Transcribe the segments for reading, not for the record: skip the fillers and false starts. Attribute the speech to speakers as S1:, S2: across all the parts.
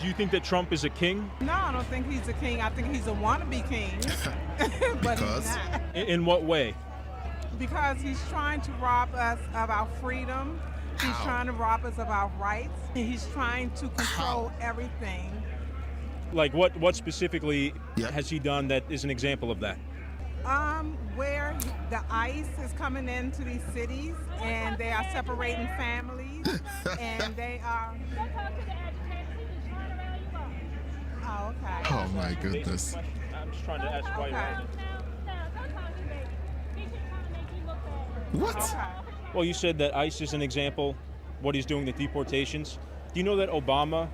S1: you think that Trump is a king?
S2: No, I don't think he's a king. I think he's a wannabe king. But
S3: Because?
S2: he's not.
S1: In what way?
S2: Because he's trying to rob us of our freedom. He's
S3: How?
S2: trying to rob us of our rights. He's trying to control everything.
S1: Like what specifically
S3: Yeah.
S1: has he done that is an example of that?
S2: Where the ICE is coming into these cities and they are separating families and they are. Oh, okay.
S3: Oh my goodness.
S1: I'm just trying to ask why
S2: Okay.
S3: What?
S2: Okay.
S1: Well, you said that ICE is an example, what he's doing, the deportations. Do you know that Obama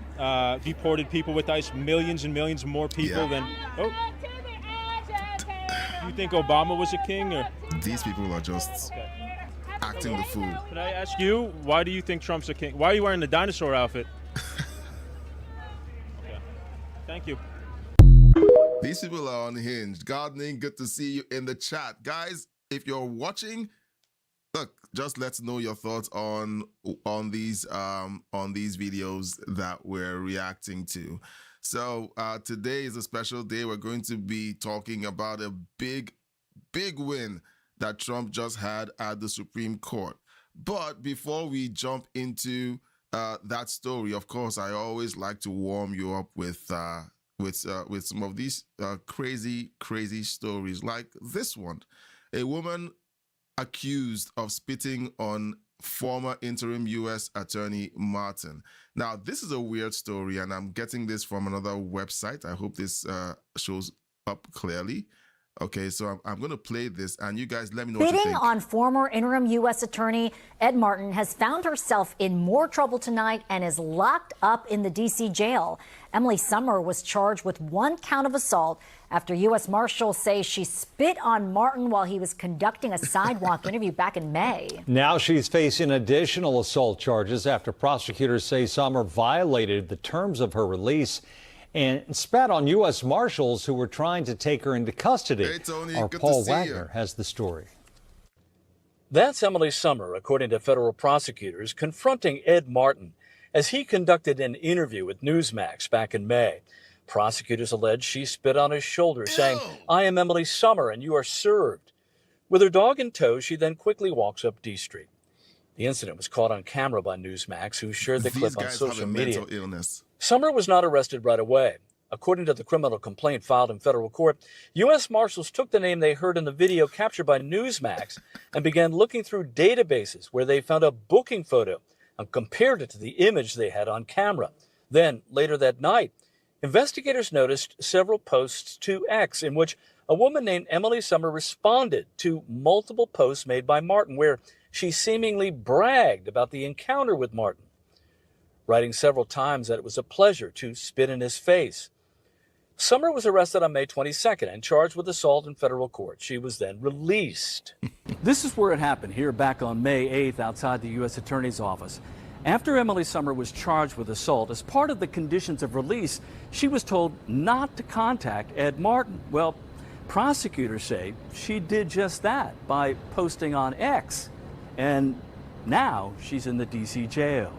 S1: deported people with ICE, millions and millions more people
S3: Yeah.
S1: than... Oh, do you think Obama was a king? Or
S3: These people are just acting the fool.
S1: could I ask you, why do you think Trump's a king? Why are you wearing the dinosaur outfit? Okay. Thank you.
S3: These people are unhinged. Gardening, good to see you in the chat. Guys, if you're watching, look, just let's know your thoughts on these videos that we're reacting to. So today is a special day. We're going to be talking about a big win that Trump just had at the Supreme Court. But before we jump into that story, of course, I always like to warm you up with some of these crazy stories, like this one. A woman accused of spitting on former interim U.S. Attorney Martin. Now, this is a weird story, and I'm getting this from another website. I hope this shows up clearly. Okay, so I'm going to play this, and you guys let me know what you
S4: Spitting
S3: think.
S4: on former interim U.S. Attorney Ed Martin has found herself in more trouble tonight and is locked up in the D.C. jail. Emily Summer was charged with 1 count of assault after U.S. Marshals say she spit on Martin while he was conducting a sidewalk interview back in May.
S5: Now she's facing additional assault charges after prosecutors say Summer violated the terms of her release and spat on U.S. Marshals who were trying to take her into custody.
S3: Hey, Tony,
S5: Our
S3: good to
S5: Paul
S3: see you.
S5: Wagner has the story.
S6: That's Emily Summer, according to federal prosecutors, confronting Ed Martin as he conducted an interview with Newsmax back in May. Prosecutors allege she spit on his shoulder, saying, "I am Emily Summer and you are served." With her dog in tow, she then quickly walks up D Street. The incident was caught on camera by Newsmax, who shared the
S3: These
S6: clip on
S3: guys
S6: social
S3: have a
S6: media.
S3: mental illness.
S6: Summer was not arrested right away. According to the criminal complaint filed in federal court, U.S. Marshals took the name they heard in the video captured by Newsmax and began looking through databases where they found a booking photo and compared it to the image they had on camera. Then, later that night, investigators noticed several posts to X in which a woman named Emily Summer responded to multiple posts made by Martin where she seemingly bragged about the encounter with Martin, writing several times that it was a pleasure to spit in his face. Summer was arrested on May 22nd and charged with assault in federal court. She was then released.
S7: This is where it happened, here back on May 8th outside the U.S. Attorney's Office. After Emily Summer was charged with assault, as part of the conditions of release, she was told not to contact Ed Martin. Well, prosecutors say she did just that by posting on X. And now she's in the D.C. jail.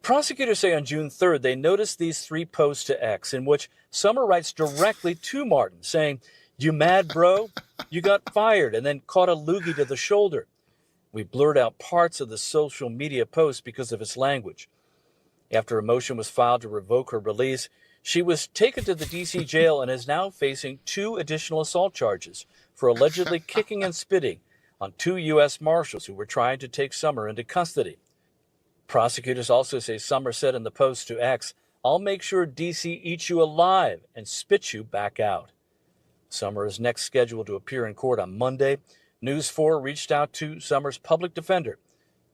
S6: Prosecutors say on June 3rd they noticed these 3 posts to X in which Summer writes directly to Martin saying, "You mad, bro? You got fired," and then caught a loogie to the shoulder. We blurred out parts of the social media post because of its language. After a motion was filed to revoke her release, she was taken to the D.C. jail and is now facing 2 additional assault charges for allegedly kicking and spitting on 2 U.S. Marshals who were trying to take Summer into custody. Prosecutors also say Summer said in the post to X, "I'll make sure D.C. eats you alive and spits you back out." Summer is next scheduled to appear in court on Monday. News 4 reached out to Summer's public defender,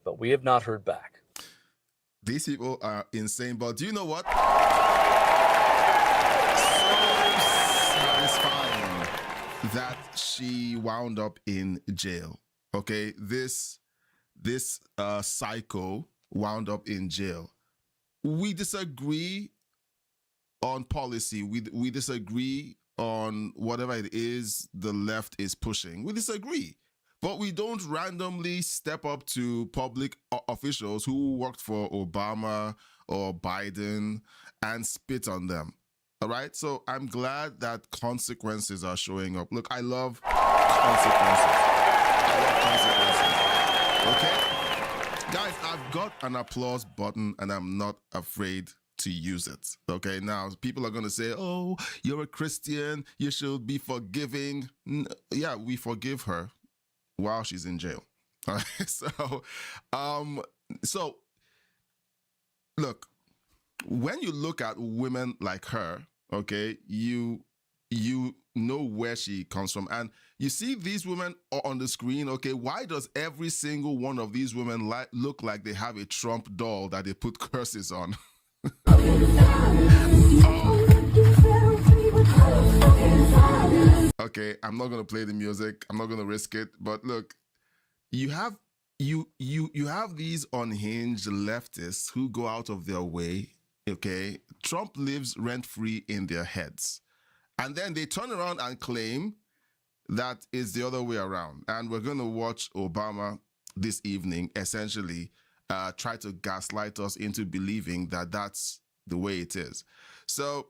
S6: but we have not heard back.
S3: These people are insane, but do you know what? So satisfying that she wound up in jail. Okay, this psycho wound up in jail. We disagree on policy. We disagree on whatever it is the left is pushing. We disagree. But we don't randomly step up to public officials who worked for Obama or Biden and spit on them. All right? So I'm glad that consequences are showing up. Look, I love consequences. Okay? Guys, I've got an applause button and I'm not afraid to use it. Okay? Now, people are going to say, oh, you're a Christian. You should be forgiving. Yeah, we forgive her while she's in jail. All right? So look, when you look at women like her, okay, you know where she comes from. And you see these women on the screen, okay, why does every single one of these women look like they have a Trump doll that they put curses on? Okay, I'm not gonna play the music. I'm not gonna risk it. But look, you have these unhinged leftists who go out of their way. Okay, Trump lives rent-free in their heads, and then they turn around and claim that it's the other way around. And we're gonna watch Obama this evening essentially try to gaslight us into believing that that's the way it is. So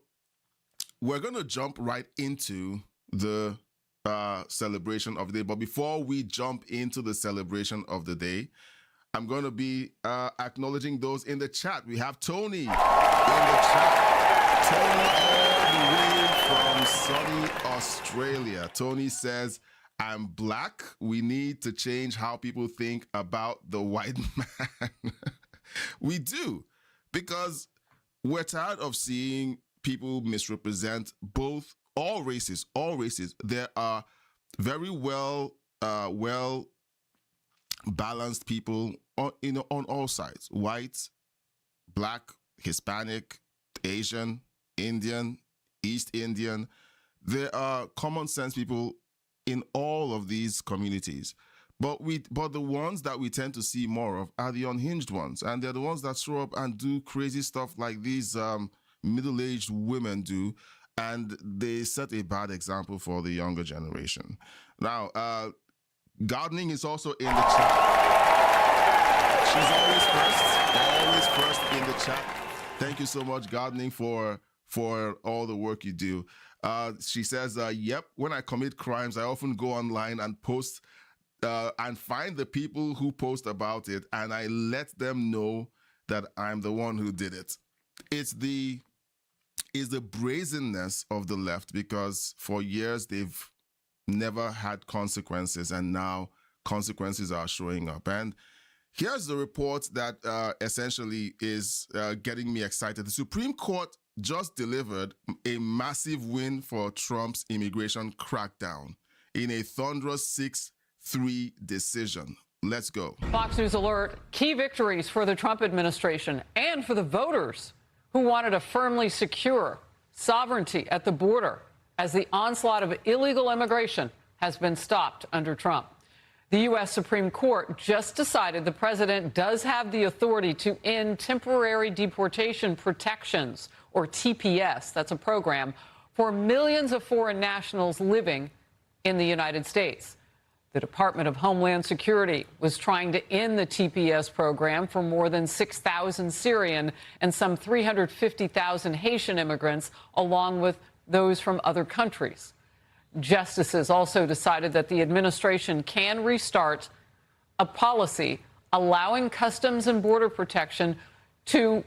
S3: we're going to jump right into the celebration of the day. But before we jump into the celebration of the day, I'm going to be acknowledging those in the chat. We have Tony in the chat. Tony all the way from sunny Australia. Tony says, I'm black. We need to change how people think about the white man. We do, because we're tired of seeing people misrepresent all races. There are very well balanced people on all sides: white, black, Hispanic, Asian, Indian, East Indian. There are common sense people in all of these communities. But the ones that we tend to see more of are the unhinged ones. And they're the ones that show up and do crazy stuff like these middle-aged women do. And they set a bad example for the younger generation. Now, gardening is also in the chat. She's always first in the chat. Thank you so much, gardening, for all the work you do. She says, yep, when I commit crimes, I often go online and post and find the people who post about it, and I let them know that I'm the one who did it. It's the brazenness of the left, because for years they've never had consequences, and now consequences are showing up. And here's the report that essentially is getting me excited. The Supreme Court just delivered a massive win for Trump's immigration crackdown in a thunderous 6-3 decision. Let's go.
S8: Fox News Alert, key victories for the Trump administration and for the voters who wanted to firmly secure sovereignty at the border as the onslaught of illegal immigration has been stopped under Trump. The U.S. Supreme Court just decided the president does have the authority to end temporary deportation protections, or TPS. That's a program for millions of foreign nationals living in the United States. The Department of Homeland Security was trying to end the TPS program for more than 6,000 Syrian and some 350,000 Haitian immigrants, along with those from other countries. Justices also decided that the administration can restart a policy allowing Customs and Border Protection to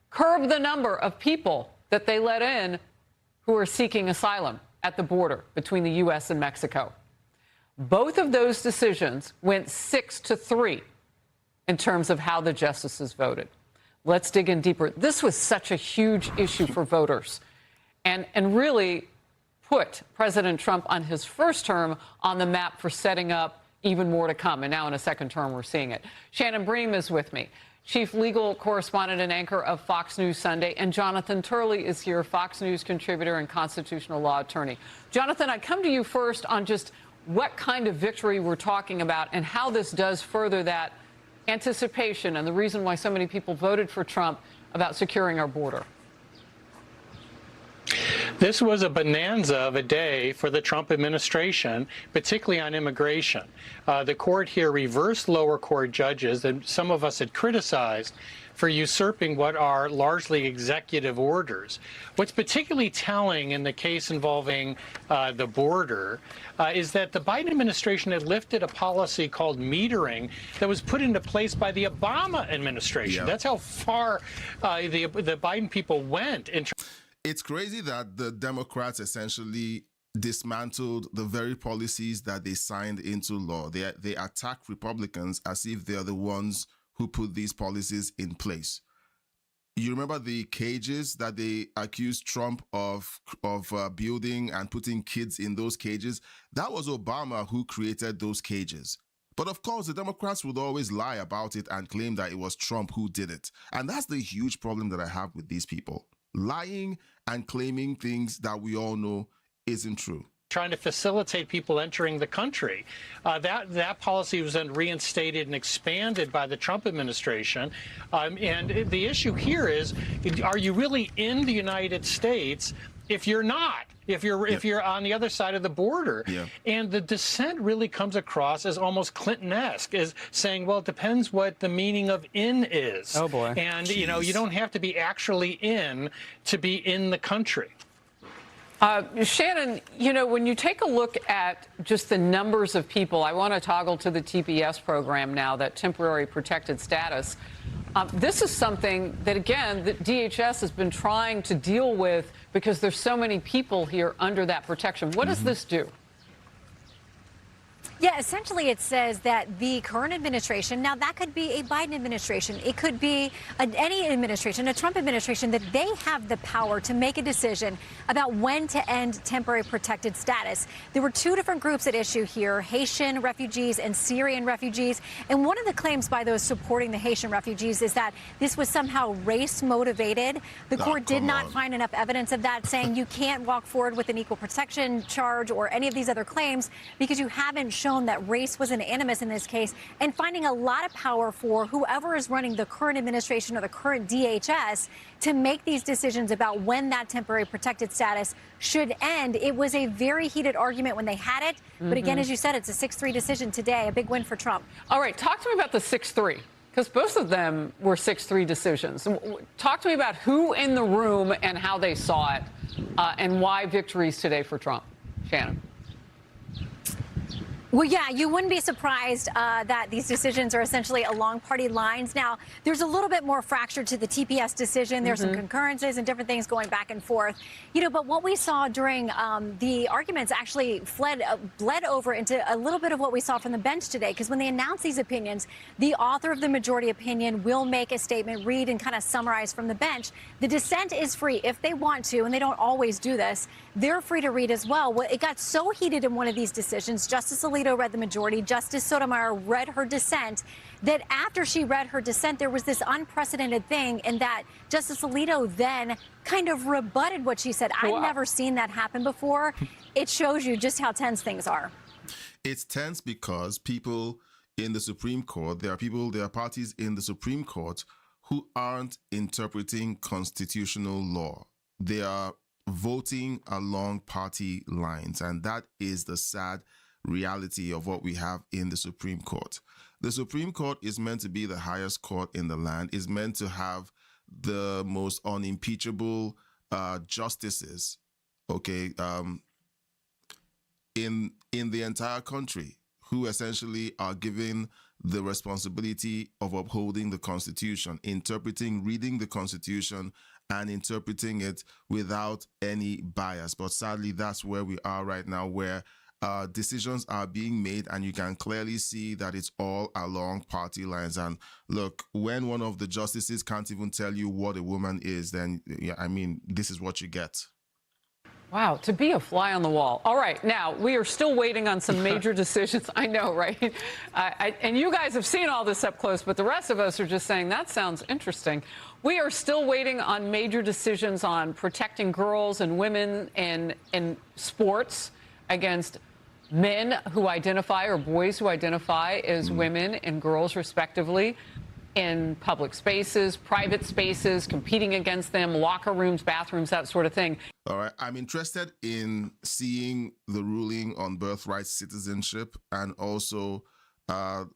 S8: curb the number of people that they let in who are seeking asylum at the border between the U.S. and Mexico. Both of those decisions went 6-3 in terms of how the justices voted. Let's dig in deeper. This was such a huge issue for voters and really put President Trump on his first term on the map for setting up even more to come. And now in a second term, we're seeing it. Shannon Bream is with me, chief legal correspondent and anchor of Fox News Sunday. And Jonathan Turley is here, Fox News contributor and constitutional law attorney. Jonathan, I come to you first on just what kind of victory we're talking about and how this does further that anticipation and the reason why so many people voted for Trump about securing our border.
S9: This was a bonanza of a day for the Trump administration, particularly on immigration. The court here reversed lower court judges that some of us had criticized for usurping what are largely executive orders. What's particularly telling in the case involving the border is that the Biden administration had lifted a policy called metering that was put into place by the Obama administration. That's how far the Biden people went.
S3: It's crazy that the Democrats essentially dismantled the very policies that they signed into law. They attack Republicans as if they are the ones who put these policies in place. You remember the cages that they accused Trump of building and putting kids in those cages? That was Obama who created those cages. But of course, the Democrats would always lie about it and claim that it was Trump who did it. And that's the huge problem that I have with these people. Lying and claiming things that we all know isn't true.
S9: Trying to facilitate people entering the country. That policy was then reinstated and expanded by the Trump administration. And the issue here is, are you really in the United States if you're not? If you're on the other side of the border. And the dissent really comes across as almost Clinton-esque, as saying, well, it depends what the meaning of in is.
S7: Oh, boy.
S9: And, you know, you don't have to be actually in to be in the country.
S8: Shannon, you know, when you take a look at just the numbers of people, I want to toggle to the TPS program now, that temporary protected status. This is something that, again, the DHS has been trying to deal with because there's so many people here under that protection. What does this do?
S4: Yeah, essentially it says that the current administration, now that could be a Biden administration, it could be any administration, a Trump administration, that they have the power to make a decision about when to end temporary protected status. There were two different groups at issue here, Haitian refugees and Syrian refugees. And one of the claims by those supporting the Haitian refugees is that this was somehow race motivated. The court did not find enough evidence of that, saying you can't walk forward with an equal protection charge or any of these other claims because you haven't shown that race was an animus in this case, and finding a lot of power for whoever is running the current administration or the current DHS to make these decisions about when that temporary protected status should end. It was a very heated argument when they had it. But again, as you said, it's a 6-3 decision today, a big win for Trump.
S8: All right, talk to me about the 6-3, because both of them were 6-3 decisions. Talk to me about who in the room and how they saw it and why victories today for Trump. Shannon.
S4: Well, yeah, you wouldn't be surprised that these decisions are essentially along party lines. Now, there's a little bit more fracture to the TPS decision. There's some concurrences and different things going back and forth. You know, but what we saw during the arguments actually bled over into a little bit of what we saw from the bench today, because when they announce these opinions, the author of the majority opinion will make a statement, read and kind of summarize from the bench. The dissent is free if they want to, and they don't always do this. They're free to read as well. Well, it got so heated in one of these decisions. Justice Alito read the majority. Justice Sotomayor read her dissent. That after she read her dissent, there was this unprecedented thing in that Justice Alito then kind of rebutted what she said. I've never seen that happen before. It shows you just how tense things are.
S3: It's tense because people in the Supreme Court, there are parties in the Supreme Court who aren't interpreting constitutional law. They are voting along party lines, and that is the sad reality of what we have in the Supreme Court. The Supreme Court is meant to be the highest court in the land, is meant to have the most unimpeachable justices, okay, in the entire country, who essentially are given the responsibility of upholding the Constitution, interpreting, reading the Constitution, and interpreting it without any bias. But sadly, that's where we are right now, where decisions are being made, and you can clearly see that it's all along party lines. And look, when one of the justices can't even tell you what a woman is, then, yeah, I mean, this is what you get.
S8: Wow, to be a fly on the wall. All right, now, we are still waiting on some major decisions. I know, right? And you guys have seen all this up close, but the rest of us are just saying, that sounds interesting. We are still waiting on major decisions on protecting girls and women in sports against men who identify, or boys who identify as women and girls, respectively. in public spaces, private spaces, competing against them, locker rooms, bathrooms, that sort of thing.
S3: All right. I'm interested in seeing the ruling on birthright citizenship and also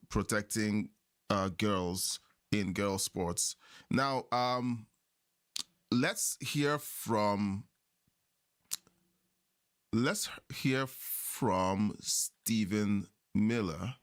S3: protecting girls in girl sports. Now, let's hear from Stephen Miller.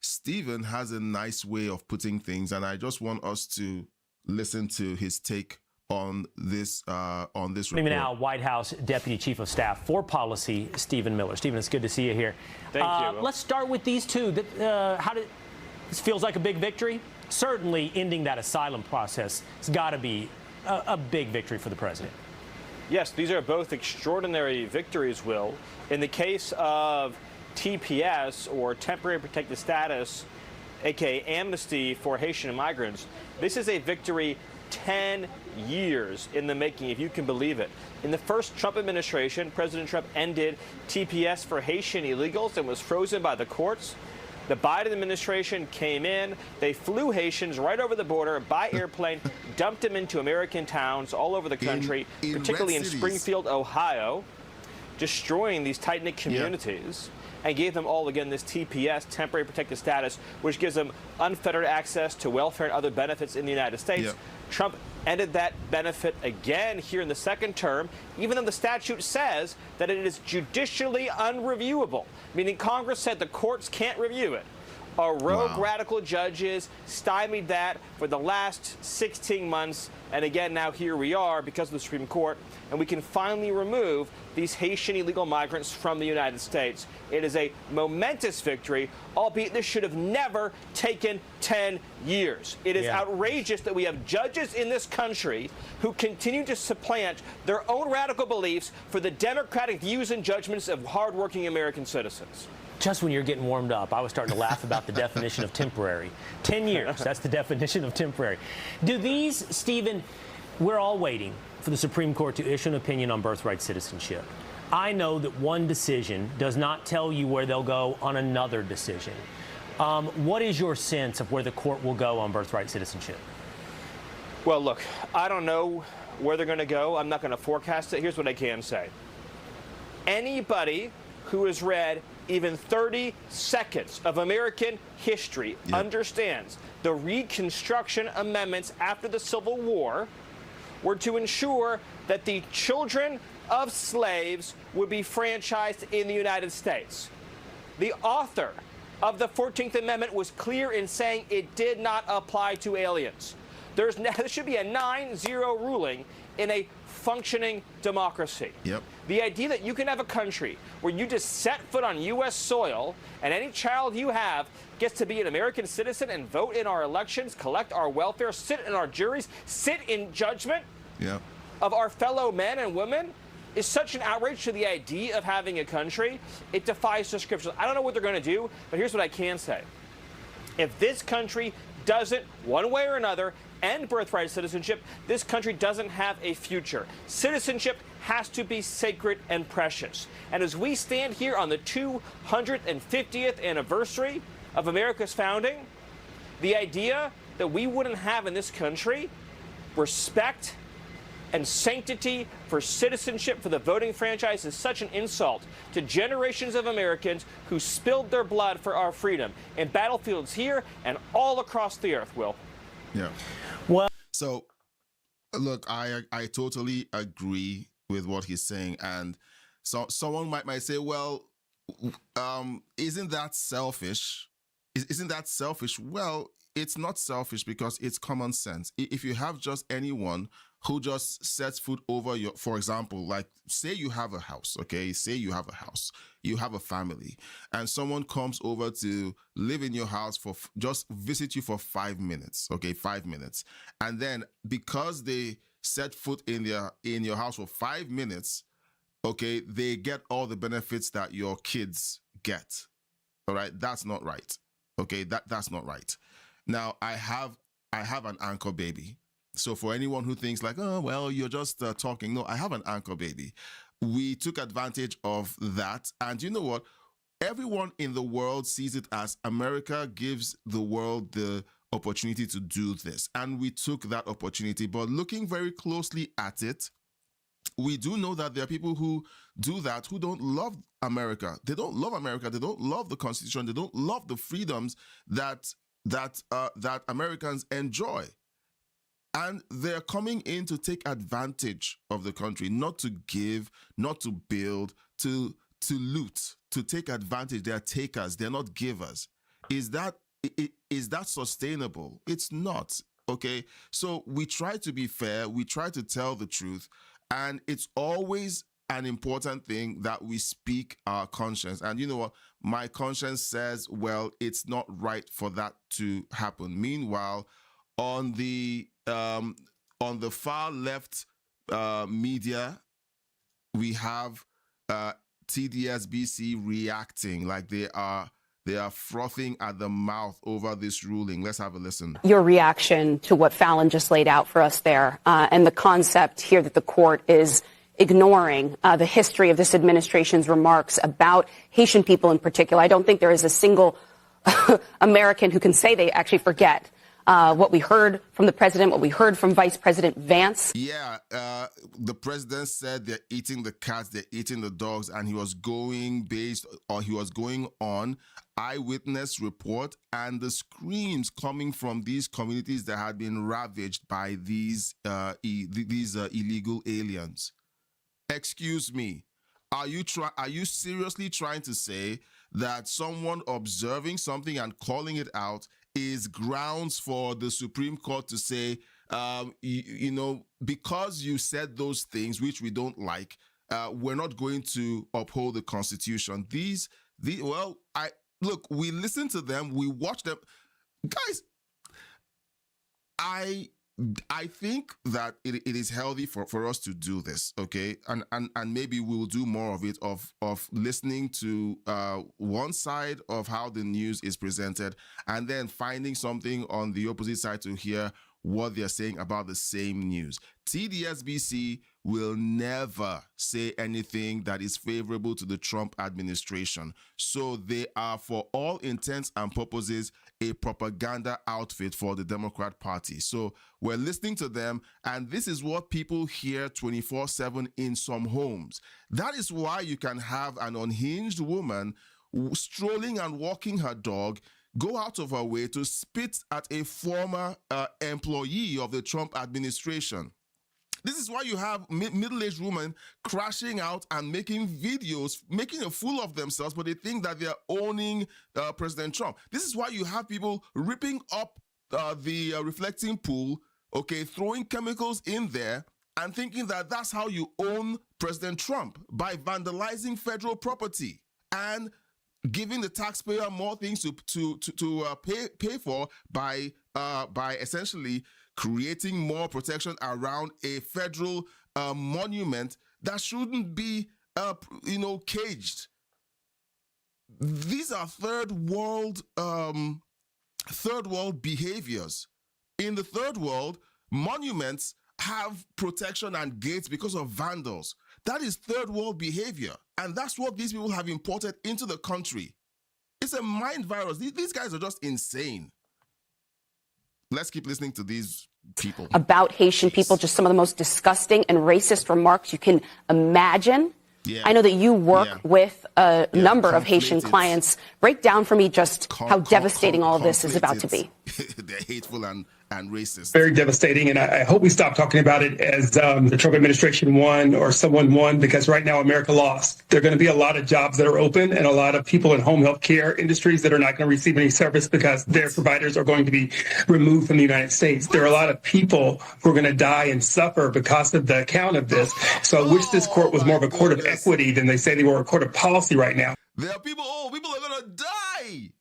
S3: Stephen has a nice way of putting things, and I just want us to listen to his take on this report.
S10: Joining me now, White House Deputy Chief of Staff for Policy, Stephen Miller. Stephen, it's good to see you here.
S11: Thank you.
S10: Let's start with these two. This feels like a big victory? Certainly, ending that asylum process has got to be a big victory for the president.
S11: Yes, these are both extraordinary victories, Will. In the case of TPS, or Temporary Protected Status, aka amnesty for Haitian migrants, this is a victory 10 years in the making, if you can believe it. In the first Trump administration, President Trump ended TPS for Haitian illegals and was frozen by the courts. The Biden administration came in, they flew Haitians right over the border by airplane, dumped them into American towns all over the country, particularly in Springfield, Ohio, destroying these tight-knit communities. And gave them all, again, this TPS, Temporary Protected Status, which gives them unfettered access to welfare and other benefits in the United States. Trump ended that benefit again here in the second term, even though the statute says that it is judicially unreviewable, meaning Congress said the courts can't review it. Rogue radical judges stymied that for the last 16 months. And again, now here we are because of the Supreme Court, and we can finally remove these Haitian illegal migrants from the United States. It is a momentous victory, albeit this should have never taken 10 years. It is outrageous that we have judges in this country who continue to supplant their own radical beliefs for the democratic views and judgments of hardworking American citizens.
S10: Just when you're getting warmed up, I was starting to laugh about the definition of temporary. 10 years, that's the definition of temporary. Do these, Stephen, we're all waiting for the Supreme Court to issue an opinion on birthright citizenship. I know that one decision does not tell you where they'll go on another decision. What is your sense of where the court will go on birthright citizenship?
S11: Well, look, I don't know where they're going to go. I'm not going to forecast it. Here's what I can say. Anybody who has read even 30 seconds of American history understands the Reconstruction Amendments after the Civil War were to ensure that the children of slaves would be franchised in the United States. The author of the 14th Amendment was clear in saying it did not apply to aliens. There should be a 9-0 ruling in a functioning democracy. The idea that you can have a country where you just set foot on U.S. soil and any child you have gets to be an American citizen and vote in our elections, collect our welfare, sit in our juries, sit in judgment of our fellow men and women is such an outrage to the idea of having a country. It defies description. I don't know what they're going to do, but here's what I can say. If this country doesn't, one way or another, end birthright citizenship, this country doesn't have a future. Citizenship has to be sacred and precious. And as we stand here on the 250th anniversary of America's founding, the idea that we wouldn't have in this country respect and sanctity for citizenship, for the voting franchise, is such an insult to generations of Americans who spilled their blood for our freedom in battlefields here and all across the earth, Will.
S10: Well,
S3: so look, I totally agree with what he's saying, and so someone might say, well, isn't that selfish? Isn't that selfish? Well, it's not selfish because it's common sense. If you have just anyone who just sets foot over your, for example, like say you have a house, okay? Say you have a house, you have a family, and someone comes over to live in your house for just visit you for 5 minutes, okay? 5 minutes. And then because they set foot in your house for 5 minutes, okay, they get all the benefits that your kids get. All right? That's not right. Okay, that's not right. Now, I have an anchor baby. So for anyone who thinks like, oh, well, you're just talking. No, I have an anchor baby. We took advantage of that. And you know what? Everyone in the world sees it as America gives the world the opportunity to do this, and we took that opportunity. But looking very closely at it, we do know that there are people who do that who don't love America. They don't love America. They don't love the Constitution. They don't love the freedoms that Americans enjoy. And they're coming in to take advantage of the country, not to give, not to build, to loot, to take advantage. They are takers. They're not givers. Is that sustainable? It's not. Okay. So we try to be fair. We try to tell the truth. And it's always an important thing that we speak our conscience. And you know what? My conscience says, well, it's not right for that to happen. Meanwhile, on the far left media, we have TDSBC reacting like they are frothing at the mouth over this ruling. Let's have a listen.
S12: Your reaction to what Fallon just laid out for us there, and the concept here that the court is ignoring the history of this administration's remarks about Haitian people in particular. I don't think there is a single American who can say they actually forget what we heard from the president, what we heard from Vice President Vance.
S3: Yeah, the president said they're eating the cats, they're eating the dogs, and he was going on eyewitness report and the screams coming from these communities that had been ravaged by these illegal aliens. Excuse me, are you seriously trying to say that someone observing something and calling it out is grounds for the Supreme Court to say, because you said those things which we don't like, we're not going to uphold the Constitution? We listen to them, we watch them. Guys, I think that it is healthy for us to do this, okay? And maybe we'll do more of it, of listening to one side of how the news is presented and then finding something on the opposite side to hear what they're saying about the same news. TDSBC will never say anything that is favorable to the Trump administration. So they are, for all intents and purposes, a propaganda outfit for the Democrat Party. So we're listening to them, and this is what people hear 24/7 in some homes. That is why you can have an unhinged woman strolling and walking her dog go out of her way to spit at a former employee of the Trump administration. This is why you have middle-aged women crashing out and making videos, making a fool of themselves, but they think that they're owning President Trump. This is why you have people ripping up the reflecting pool, okay, throwing chemicals in there and thinking that that's how you own President Trump, by vandalizing federal property and giving the taxpayer more things to pay for by essentially creating more protection around a federal monument that shouldn't be caged. These are third world behaviors. In the third world, monuments have protection and gates because of vandals. That is third world behavior. And that's what these people have imported into the country. It's a mind virus. These guys are just insane. Let's keep listening to these people.
S12: About Haitian people, just some of the most disgusting and racist remarks you can imagine.
S3: Yeah.
S12: I know that you work with a number of Haitian clients. Break down for me just how devastating all of this is about to be.
S3: They're hateful and racist.
S13: Very devastating, and I hope we stop talking about it as the Trump administration won or someone won, because right now America lost. There are going to be a lot of jobs that are open and a lot of people in home health care industries that are not going to receive any service because their providers are going to be removed from the United States. There are a lot of people who are going to die and suffer because of the account of this. So I wish this court was more of a court of equity than they say they were a court of policy right now.
S3: There are people are going to die.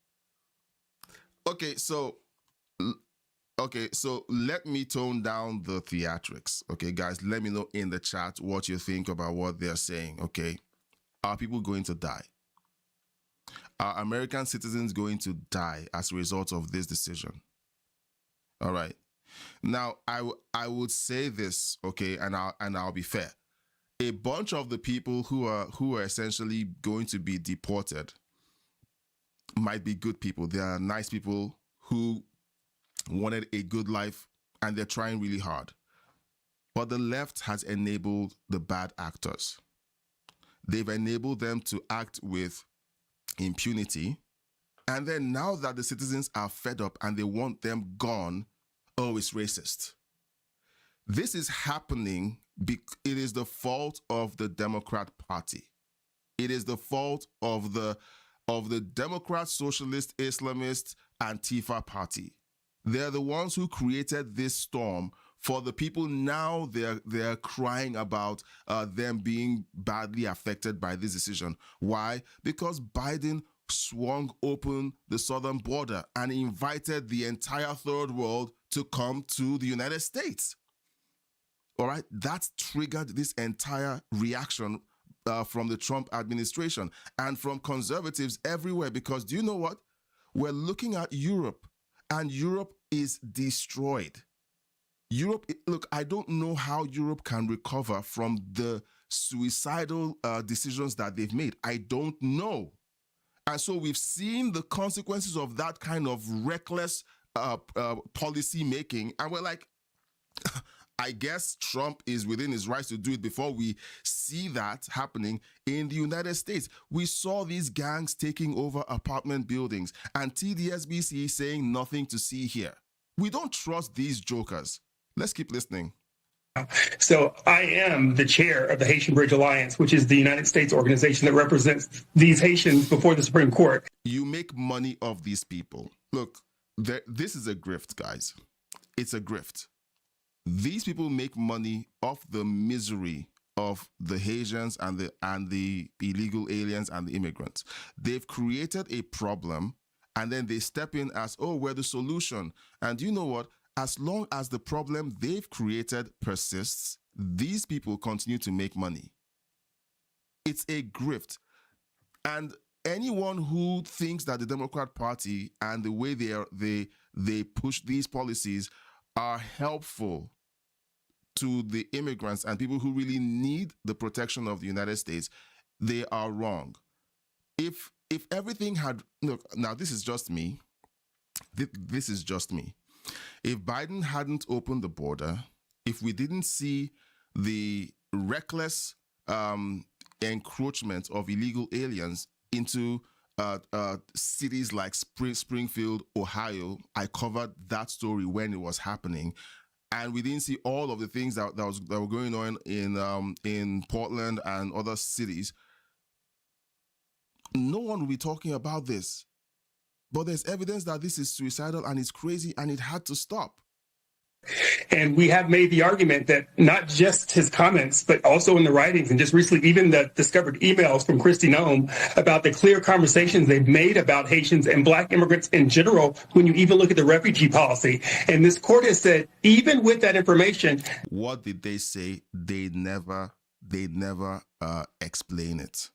S3: Okay, so let me tone down the theatrics. Okay, guys, let me know in the chat what you think about what they're saying, okay? Are people going to die? Are American citizens going to die as a result of this decision? All right. Now, I would say this, okay, and I'll be fair. A bunch of the people who are essentially going to be deported might be good people. They are nice people who wanted a good life, and they're trying really hard. But the left has enabled the bad actors. They've enabled them to act with impunity. And then now that the citizens are fed up and they want them gone, oh, it's racist. This is happening because it is the fault of the Democrat Party. It is the fault of the Democrat, Socialist, Islamist, Antifa Party. They're the ones who created this storm. For the people now, they're crying about them being badly affected by this decision. Why? Because Biden swung open the southern border and invited the entire third world to come to the United States. All right, that triggered this entire reaction from the Trump administration and from conservatives everywhere. Because do you know what? We're looking at Europe, and Europe is destroyed. Europe, look, I don't know how Europe can recover from the suicidal decisions that they've made. I don't know. And so we've seen the consequences of that kind of reckless policy making. And we're like, I guess Trump is within his rights to do it before we see that happening in the United States. We saw these gangs taking over apartment buildings and TDSBC saying nothing to see here. We don't trust these jokers. Let's keep listening.
S13: So I am the chair of the Haitian Bridge Alliance, which is the United States organization that represents these Haitians before the Supreme Court.
S3: You make money off these people. Look, this is a grift, guys. It's a grift. These people make money off the misery of the Haitians and the illegal aliens and the immigrants. They've created a problem, and then they step in as, oh, we're the solution. And you know what? As long as the problem they've created persists, these people continue to make money. It's a grift. And anyone who thinks that the Democrat Party and the way they push these policies are helpful to the immigrants and people who really need the protection of the United States, they are wrong. If everything had, look, now this is just me. This is just me. If Biden hadn't opened the border, if we didn't see the reckless encroachment of illegal aliens into cities like Springfield, Ohio, I covered that story when it was happening, and we didn't see all of the things that were going on in Portland and other cities, no one will be talking about this. But there's evidence that this is suicidal and it's crazy and it had to stop.
S13: And we have made the argument that not just his comments, but also in the writings and just recently even the discovered emails from Kristi Noem about the clear conversations they've made about Haitians and Black immigrants in general when you even look at the refugee policy. And this court has said, even with that information.
S3: What did they say? They never explain it.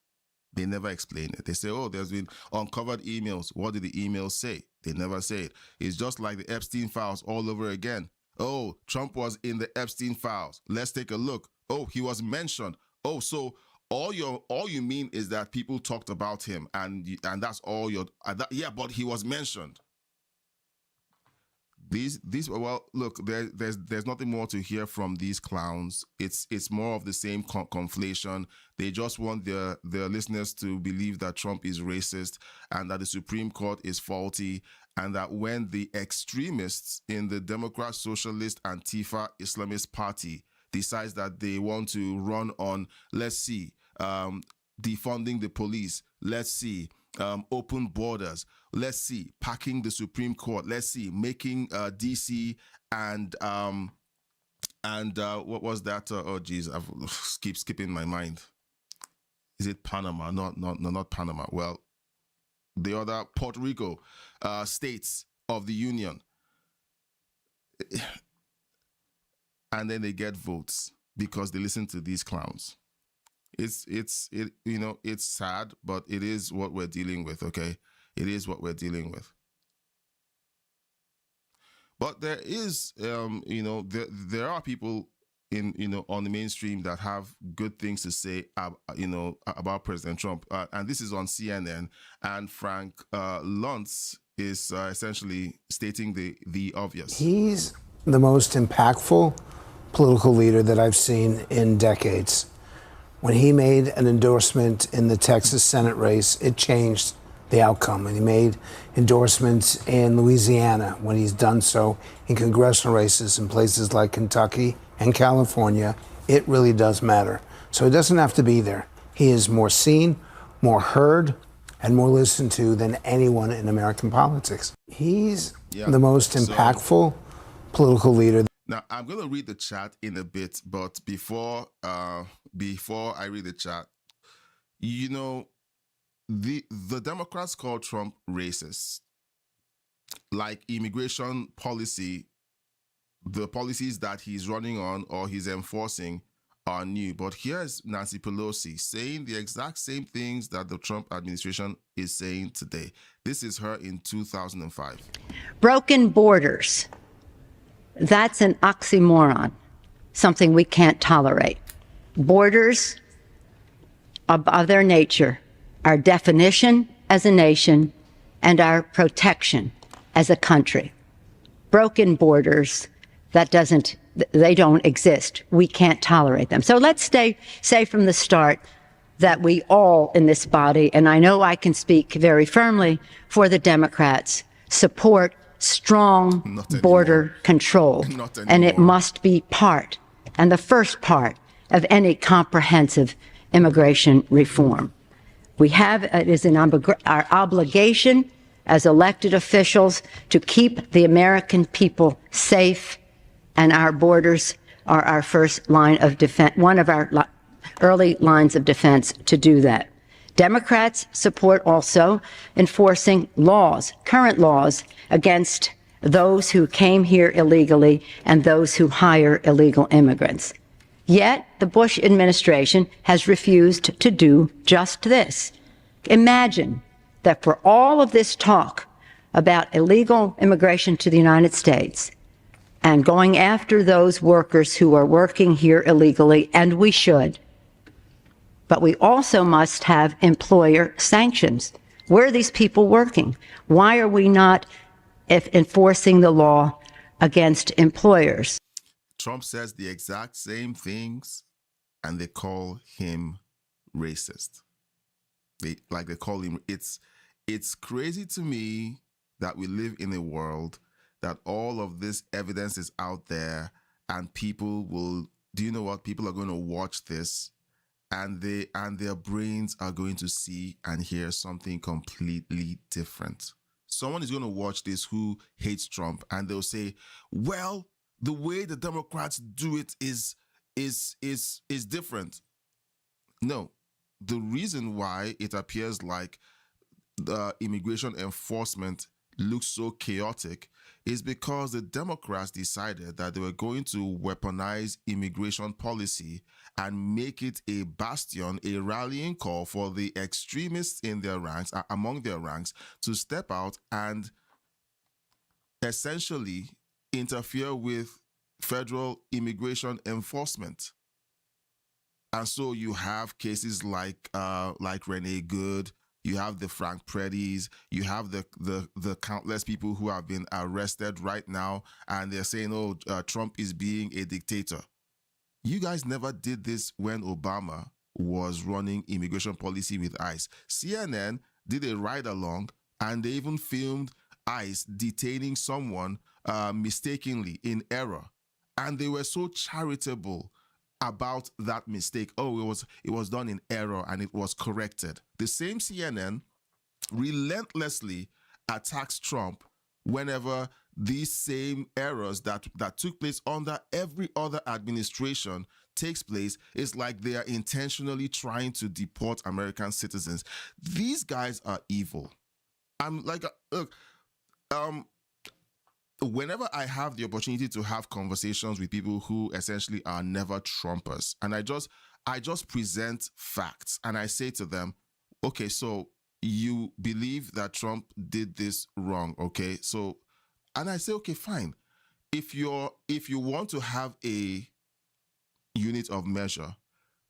S3: They never explain it. They say, oh, there's been uncovered emails. What did the emails say? They never say it. It's just like the Epstein files all over again. Oh, Trump was in the Epstein files. Let's take a look. Oh, he was mentioned. Oh, so all you mean is that people talked about him and that's all yeah, but he was mentioned. These well, look, there's nothing more to hear from these clowns. It's more of the same conflation. They just want their listeners to believe that Trump is racist and that the Supreme Court is faulty, and that when the extremists in the Democrat, Socialist, Antifa, Islamist Party decides that they want to run on, let's see, defunding the police, let's see, open borders, let's see, packing the Supreme Court, let's see, making DC and what was that? Oh geez, I keep skipping my mind. Is it Panama? Not Panama. Well, the other Puerto Rico states of the Union, and then they get votes because they listen to these clowns. It's sad, but it is what we're dealing with, okay? It is what we're dealing with. But there is, there are people on the mainstream that have good things to say, about President Trump. And this is on CNN. And Frank Luntz is essentially stating the obvious.
S14: He's the most impactful political leader that I've seen in decades. When he made an endorsement in the Texas Senate race, it changed the outcome. And he made endorsements in Louisiana when he's done so in congressional races in places like Kentucky and California. It really does matter. So he doesn't have to be there. He is more seen, more heard, and more listened to than anyone in American politics. He's the most impactful political leader.
S3: Now, I'm going to read the chat in a bit, but before I read the chat, you know, the Democrats call Trump racist. Like immigration policy, the policies that he's running on or he's enforcing are new. But here's Nancy Pelosi saying the exact same things that the Trump administration is saying today. This is her in 2005.
S15: Broken borders. That's an oxymoron, something we can't tolerate. Borders, of their nature, our definition as a nation and our protection as a country. Broken borders, they don't exist. We can't tolerate them. So let's say from the start that we all in this body, and I know I can speak very firmly for the Democrats, support strong border control. And it must be part, and the first part, of any comprehensive immigration reform. It is our obligation as elected officials to keep the American people safe, and our borders are our first line of defense, one of our early lines of defense to do that. Democrats support also enforcing laws, current laws, against those who came here illegally and those who hire illegal immigrants. Yet the Bush administration has refused to do just this. Imagine that for all of this talk about illegal immigration to the United States and going after those workers who are working here illegally, and we should, but we also must have employer sanctions. Where are these people working? Why are we not enforcing the law against employers?
S3: Trump says the exact same things, and they call him racist. They call him. It's crazy to me that we live in a world that all of this evidence is out there, and people will. Do you know what? People are going to watch this, and their brains are going to see and hear something completely different. Someone is going to watch this who hates Trump, and they'll say, well, the way the Democrats do it is different. No, the reason why it appears like the immigration enforcement looks so chaotic is because the Democrats decided that they were going to weaponize immigration policy and make it a bastion, a rallying call for the extremists in their ranks, among their ranks, to step out and essentially interfere with federal immigration enforcement. And so you have cases like Renee Good, you have the Frank Preddies, you have the countless people who have been arrested right now, and they're saying, Trump is being a dictator. You guys never did this when Obama was running immigration policy with ICE. CNN did a ride-along, and they even filmed ICE detaining someone mistakenly in error. And they were so charitable about that mistake. It was done in error and it was corrected. The same CNN relentlessly attacks Trump whenever these same errors that took place under every other administration takes place. It's like they are intentionally trying to deport American citizens. These guys are evil. I'm like, look, whenever I have the opportunity to have conversations with people who essentially are never Trumpers, and I just present facts, and I say to them, okay, so you believe that Trump did this wrong, okay? So, and I say, okay, fine. If you want to have a unit of measure,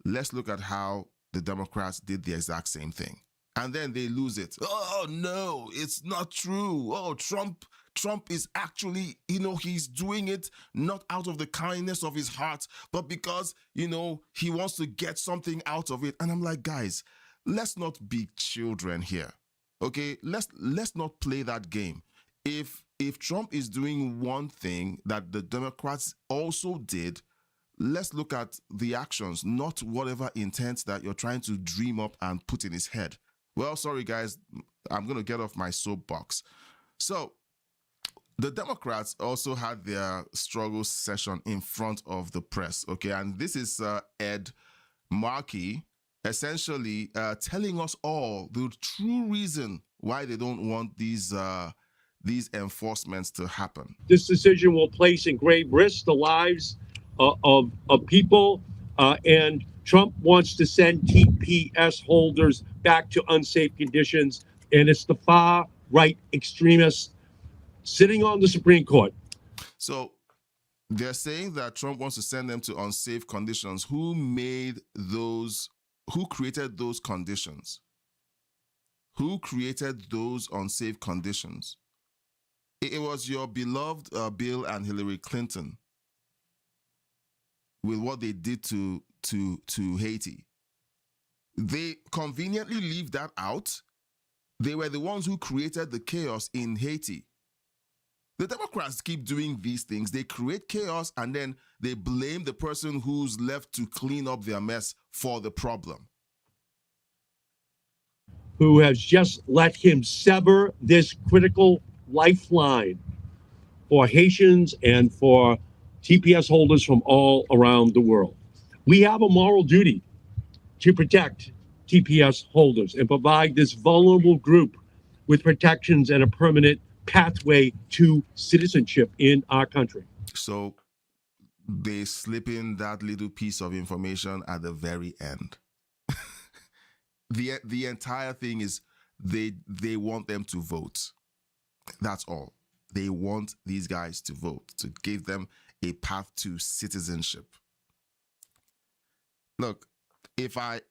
S3: let's look at how the Democrats did the exact same thing. and then they lose it. Oh no, it's not true. Oh, Trump is actually, he's doing it not out of the kindness of his heart, but because, he wants to get something out of it. And I'm like, guys, let's not be children here. Okay, let's not play that game. If Trump is doing one thing that the Democrats also did, let's look at the actions, not whatever intent that you're trying to dream up and put in his head. Well, sorry guys, I'm going to get off my soapbox. So, the Democrats also had their struggle session in front of the press, okay? And this is Ed Markey essentially telling us all the true reason why they don't want these enforcements to happen.
S16: This decision will place in grave risk the lives of people, and Trump wants to send TPS holders back to unsafe conditions, and it's the far-right extremists sitting on the Supreme Court.
S3: So they're saying that Trump wants to send them to unsafe conditions. Who created those conditions? Who created those unsafe conditions? It was your beloved Bill and Hillary Clinton with what they did to Haiti. They conveniently leave that out. They were the ones who created the chaos in Haiti. The Democrats keep doing these things. They create chaos and then they blame the person who's left to clean up their mess for the problem.
S16: Who has just let him sever this critical lifeline for Haitians and for TPS holders from all around the world. We have a moral duty to protect TPS holders and provide this vulnerable group with protections and a permanent pathway to citizenship in our country.
S3: So they slip in that little piece of information at the very end. The entire thing is they want them to vote. That's all. They want these guys to vote, to give them a path to citizenship. Look, if I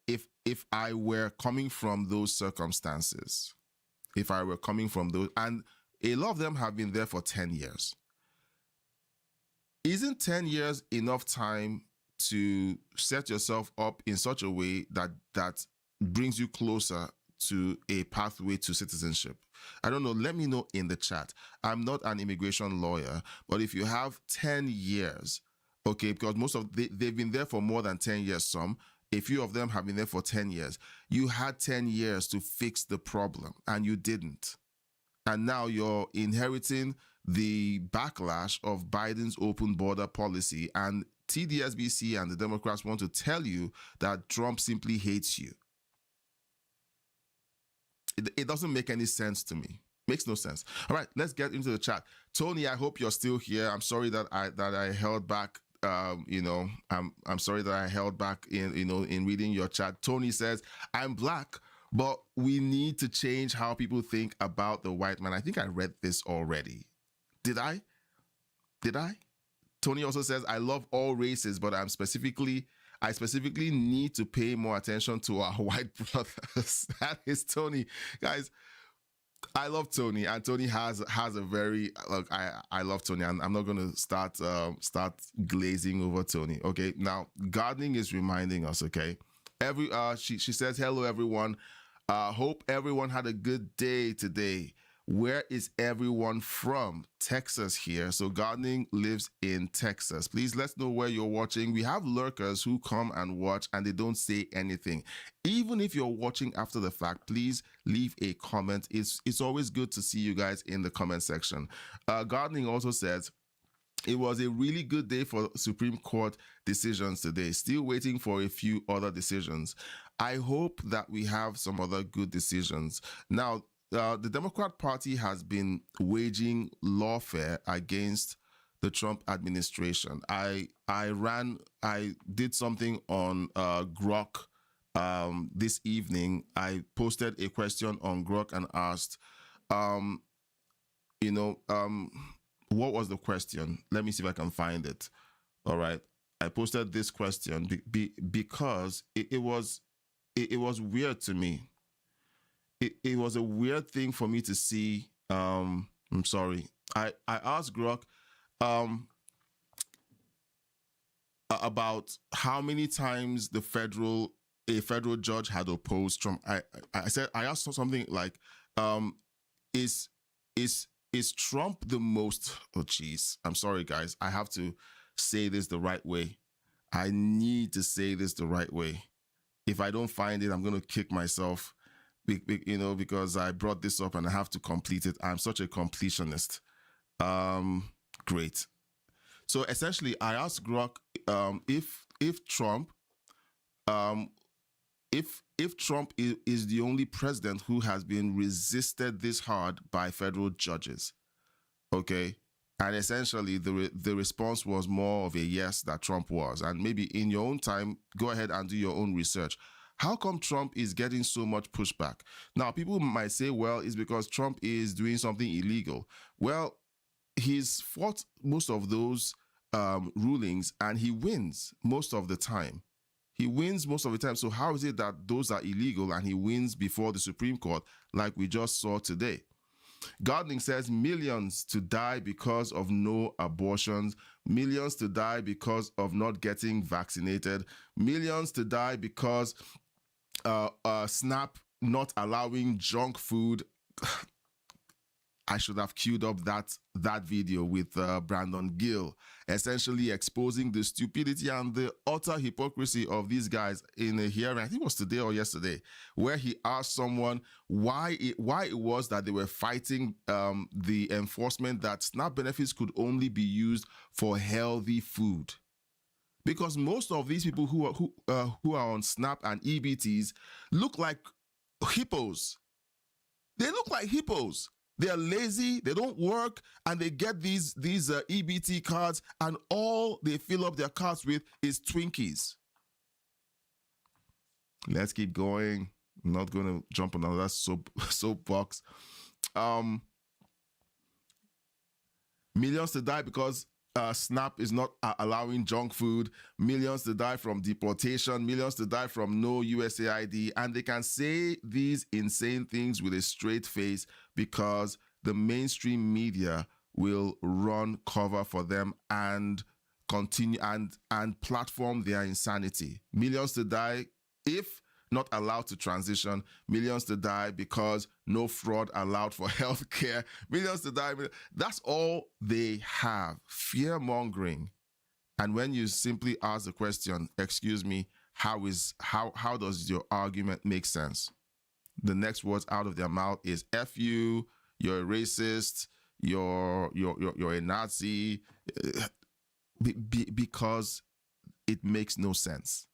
S3: were coming from those circumstances, and a lot of them have been there for 10 years. Isn't 10 years enough time to set yourself up in such a way that brings you closer to a pathway to citizenship? I don't know. Let me know in the chat. I'm not an immigration lawyer, but if you have 10 years, okay, because they've been there for more than 10 years, a few of them have been there for 10 years. You had 10 years to fix the problem and you didn't. And now you're inheriting the backlash of Biden's open border policy, and TDSBC and the Democrats want to tell you that Trump simply hates you. It doesn't make any sense to me. Makes no sense. All right, let's get into the chat. Tony, I hope you're still here. I'm sorry that I held back. I'm sorry that I held back in reading your chat. Tony says, I'm black, but we need to change how people think about the white man. I think I read this already. Did I? Tony also says, I love all races, but I specifically need to pay more attention to our white brothers. That is Tony. Guys, I love Tony, and Tony has a very, look, I love Tony, and I'm not going to start glazing over Tony. Okay, now gardening is reminding us, okay, she says, hello everyone, hope everyone had a good day today. Where is everyone from? Texas here. So gardening lives in Texas. Please let us know where you're watching. We have lurkers who come and watch and they don't say anything. Even if you're watching after the fact, please leave a comment. It's always good to see you guys in the comment section. Gardening also says, it was a really good day for Supreme Court decisions today. Still waiting for a few other decisions. I hope that we have some other good decisions. Now, the Democrat Party has been waging lawfare against the Trump administration. I did something on Grok this evening. I posted a question on Grok and asked, what was the question? Let me see if I can find it. All right. I posted this question because it was weird to me. it was a weird thing for me to see. I'm sorry. I asked Grok about how many times a federal judge had opposed Trump. I asked something like, is Trump the most? Oh, geez. I'm sorry, guys. I have to say this the right way. I need to say this the right way. If I don't find it, I'm going to kick myself, because I brought this up and I have to complete it. I'm such a completionist. Great. So essentially, I asked Grok if Trump is the only president who has been resisted this hard by federal judges. Okay. And essentially, the response was more of a yes, that Trump was. And maybe in your own time, go ahead and do your own research. How come Trump is getting so much pushback? Now, people might say, well, it's because Trump is doing something illegal. Well, he's fought most of those rulings, and he wins most of the time. So how is it that those are illegal and he wins before the Supreme Court, like we just saw today? Gardening says millions to die because of no abortions, millions to die because of not getting vaccinated, millions to die because SNAP not allowing junk food. I should have queued up that video with Brandon Gill, essentially exposing the stupidity and the utter hypocrisy of these guys in a hearing. I think it was today or yesterday, where he asked someone why it was that they were fighting the enforcement that SNAP benefits could only be used for healthy food. Because most of these people who are on SNAP and EBTs look like hippos. They look like hippos. They are lazy, they don't work, and they get these EBT cards, and all they fill up their cards with is Twinkies. Let's keep going. I'm not going to jump on another soapbox. Millions to die because SNAP is not allowing junk food, millions to die from deportation, millions to die from no USAID, and they can say these insane things with a straight face because the mainstream media will run cover for them and continue and platform their insanity. Millions to die if not allowed to transition, millions to die because no fraud allowed for healthcare, millions to die. That's all they have, fear-mongering. And when you simply ask the question, excuse me, how does your argument make sense? The next words out of their mouth is F you, you're a racist, you're a Nazi, because it makes no sense.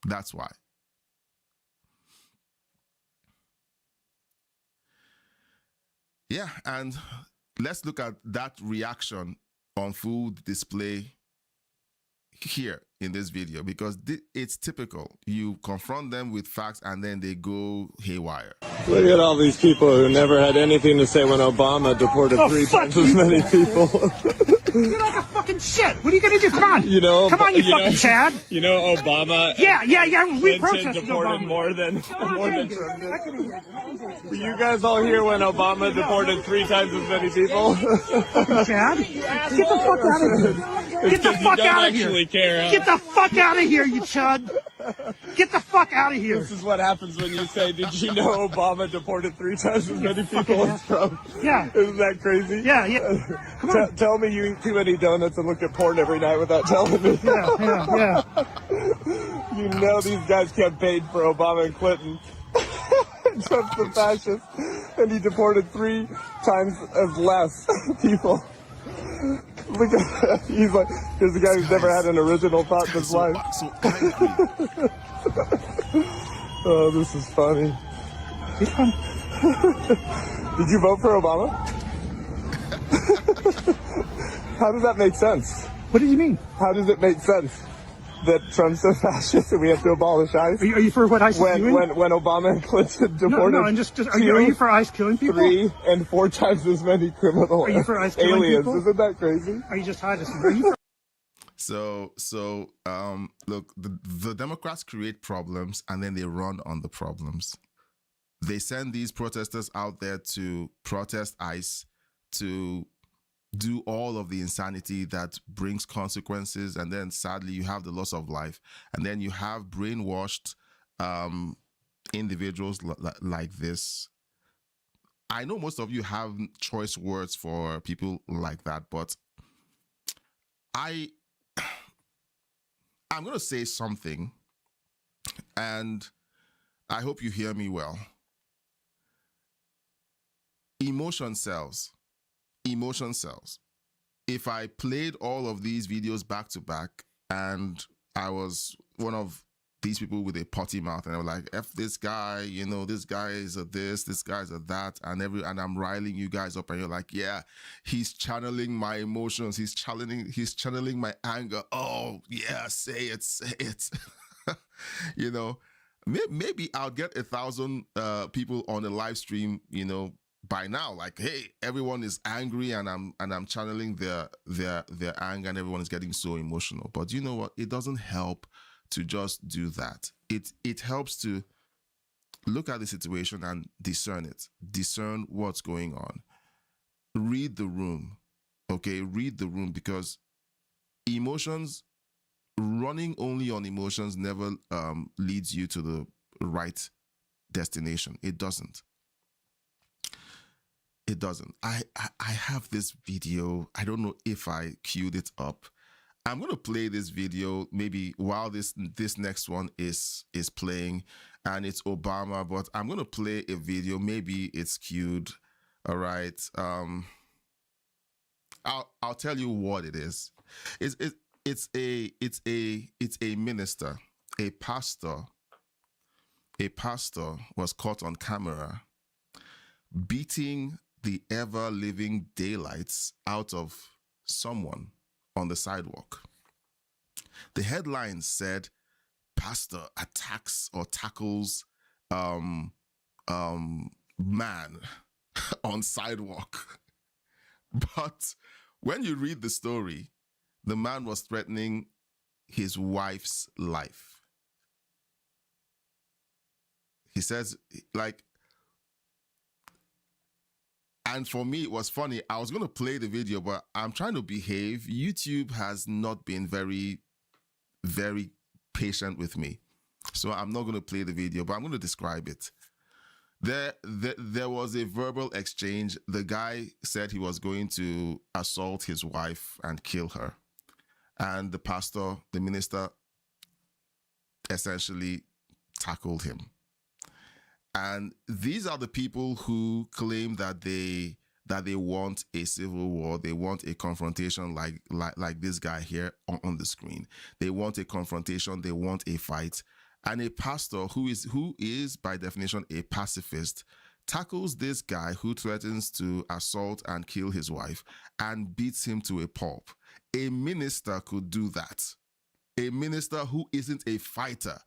S3: That's why. Yeah, and let's look at that reaction on full display here in this video, because it's typical. You confront them with facts and then they go haywire.
S17: Look at all these people who never had anything to say when Obama deported 3 times as many people.
S18: Get off the fucking shit! What are you gonna do? Come on! Come on, you fucking Chad!
S17: You know, Obama.
S18: Yeah. We
S17: Clinton
S18: protested
S17: deported
S18: Obama.
S17: more than Trump did. Were you guys all here when Obama deported 3 times as many people?
S18: Chad, get the fuck out of here! Get the fuck out of here!
S17: Care, huh?
S18: Get the fuck out of here, you chud! Get the fuck out of here!
S17: This is what happens when you say, "Did you know Obama deported 3 times as many people as Trump?"
S18: Yeah.
S17: Isn't that crazy?
S18: Yeah. Come on.
S17: Tell me you eat too many donuts and look at porn every night without telling me.
S18: Yeah.
S17: You know these guys campaigned for Obama and Clinton. Trump's the fascist, and he deported 3 times as less people. Look at that. He's like, here's a guy who's never had an original thought in his life. Oh, this is funny. Did you vote for Obama? How does that make sense?
S18: What do you mean?
S17: How does it make sense that Trump's a fascist and we have to abolish ICE?
S18: Are you for what ICE is doing?
S17: When Obama and Clinton deported
S18: No, and just are you for ICE killing people?
S17: 3 and 4 times as many criminal
S18: Are you for ICE killing
S17: aliens.
S18: people?
S17: Isn't that crazy?
S18: Are you just hiding? Are you for
S3: So look, the Democrats create problems and then they run on the problems. They send these protesters out there to protest ICE, to do all of the insanity that brings consequences, and then sadly you have the loss of life, and then you have brainwashed individuals like this. I know most of you have choice words for people like that, but I'm going to say something, and I hope you hear me well. Emotion sells. Emotion sells. If I played all of these videos back to back and I was one of these people with a potty mouth and I was like, F this guy, you know, this guy is a this guy is a that, and I'm riling you guys up, and you're like, yeah, he's channeling my emotions, he's channeling my anger. Oh yeah, say it. You know, maybe I'll get 1,000 people on the live stream, you know, by now, like, hey, everyone is angry and I'm channeling their anger, and everyone is getting so emotional. But you know what? It doesn't help to just do that. It helps to look at the situation and discern what's going on. Read the room, okay? Read the room, because running only on emotions never leads you to the right destination. It doesn't. It doesn't. I have this video. I don't know if I queued it up. I'm going to play this video maybe while this next one is playing, and it's Obama, but I'm going to play a video. Maybe it's queued. All right. I'll tell you what it is. It's a minister, a pastor. A pastor was caught on camera beating the ever-living daylights out of someone on the sidewalk. The headline said, "Pastor attacks or tackles man on sidewalk." But when you read the story, the man was threatening his wife's life. He says, like, and for me, it was funny. I was going to play the video, but I'm trying to behave. YouTube has not been very, very patient with me. So I'm not going to play the video, but I'm going to describe it. There was a verbal exchange. The guy said he was going to assault his wife and kill her. And the pastor, the minister, essentially tackled him. And these are the people who claim that they want a civil war. They want a confrontation like this guy here on the screen. They want a confrontation. They want a fight. And a pastor who is by definition a pacifist tackles this guy who threatens to assault and kill his wife and beats him to a pulp. A minister could do that. A minister who isn't a fighter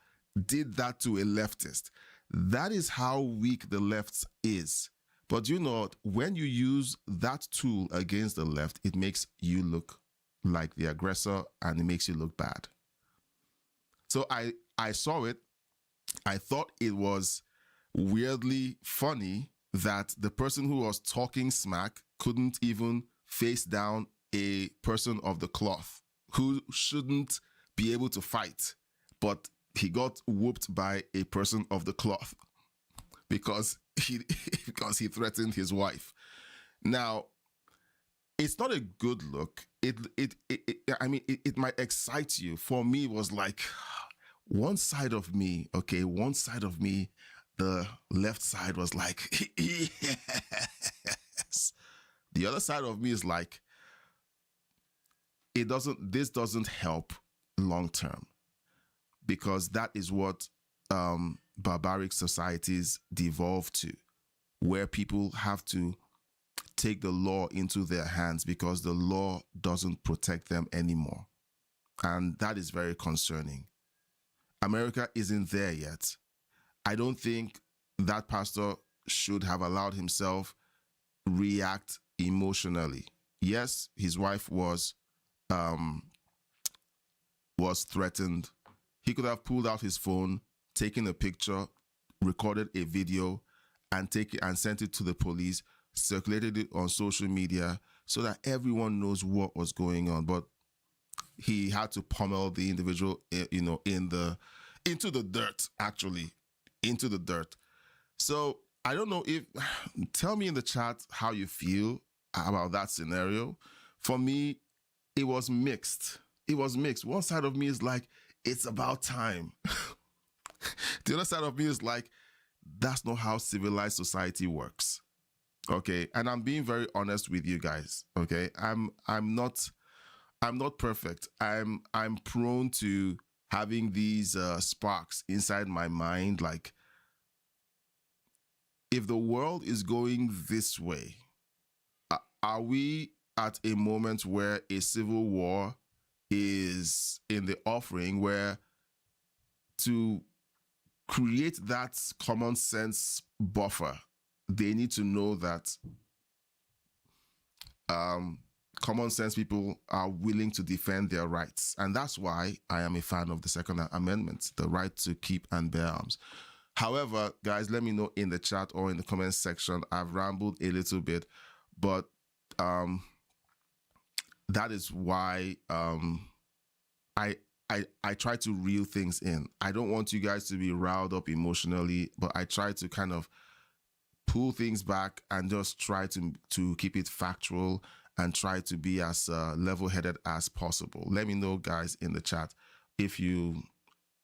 S3: did that to a leftist. That is how weak the left is. But you know, when you use that tool against the left, it makes you look like the aggressor and it makes you look bad. So I saw it. I thought it was weirdly funny that the person who was talking smack couldn't even face down a person of the cloth who shouldn't be able to fight, but he got whooped by a person of the cloth because he threatened his wife. Now, it's not a good look. It might excite you. For me, it was like one side of me, the left side was like, yes. The other side of me is like, this doesn't help long term, because that is what barbaric societies devolve to, where people have to take the law into their hands because the law doesn't protect them anymore. And that is very concerning. America isn't there yet. I don't think that pastor should have allowed himself react emotionally. Yes, his wife was threatened. He could have pulled out his phone, taken a picture, recorded a video, and take it and sent it to the police, circulated it on social media so that everyone knows what was going on. But he had to pummel the individual, into the dirt, actually, into the dirt. So I don't know tell me in the chat how you feel about that scenario. For me, it was mixed. It was mixed. One side of me is like, it's about time. The other side of me is like, that's not how civilized society works. Okay. And I'm being very honest with you guys. Okay. I'm not perfect. I'm prone to having these sparks inside my mind. Like, if the world is going this way, are we at a moment where a civil war is in the offering, where to create that common sense buffer, they need to know that common sense people are willing to defend their rights. And that's why I am a fan of the Second Amendment, the right to keep and bear arms. However, guys, let me know in the chat or in the comments section. I've rambled a little bit, but that is why I try to reel things in. I don't want you guys to be riled up emotionally, but I try to kind of pull things back and just try to keep it factual and try to be as level-headed as possible. Let me know, guys, in the chat if you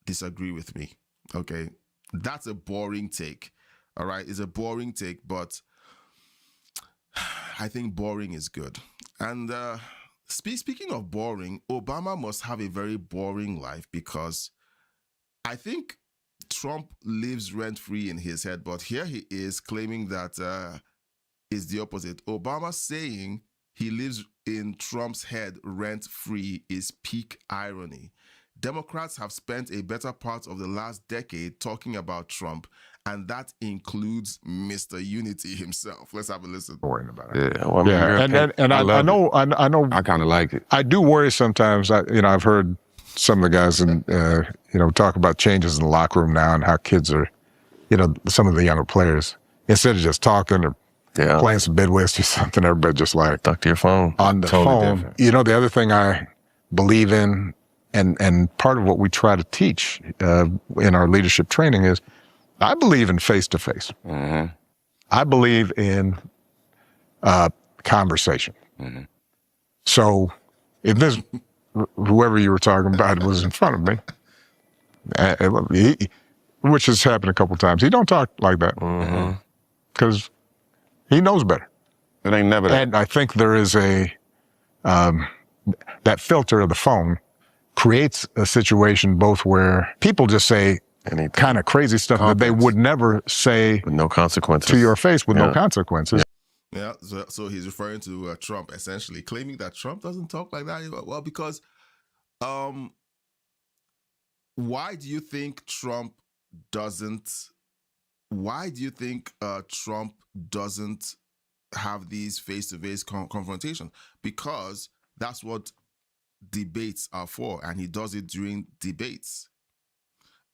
S3: disagree with me. Okay, that's a boring take. All right, it's a boring take, but I think boring is good. And speaking of boring, Obama must have a very boring life, because I think Trump lives rent-free in his head, but here he is claiming that is the opposite. Obama saying he lives in Trump's head rent-free is peak irony. Democrats have spent a better part of the last decade talking about Trump, and that includes Mr. Unity himself. Let's have a listen.
S19: Worrying about it.
S20: Yeah, well, I mean,
S19: I know.
S20: I kind of like it.
S19: I do worry sometimes. I've heard some of the guys talk about changes in the locker room now and how kids are, some of the younger players, instead of just talking or playing some bidwest or something, everybody just like
S20: stuck to your phone
S19: on the phone. Different. The other thing I believe in, and part of what we try to teach in our leadership training is, I believe in face-to-face.
S20: Mm-hmm.
S19: I believe in conversation.
S20: Mm-hmm.
S19: So if this, whoever you were talking about was in front of me, which has happened a couple of times, he don't talk like that because he knows better.
S20: It ain't never that.
S19: And I think there is that filter of the phone creates a situation both where people just say kind of crazy stuff that they would never say
S20: with no consequences
S19: to your face with no consequences.
S3: Yeah, so he's referring to Trump, essentially claiming that Trump doesn't talk like that. Well, because why do you think Trump doesn't have these face-to-face confrontations? Because that's what debates are for, and he does it during debates.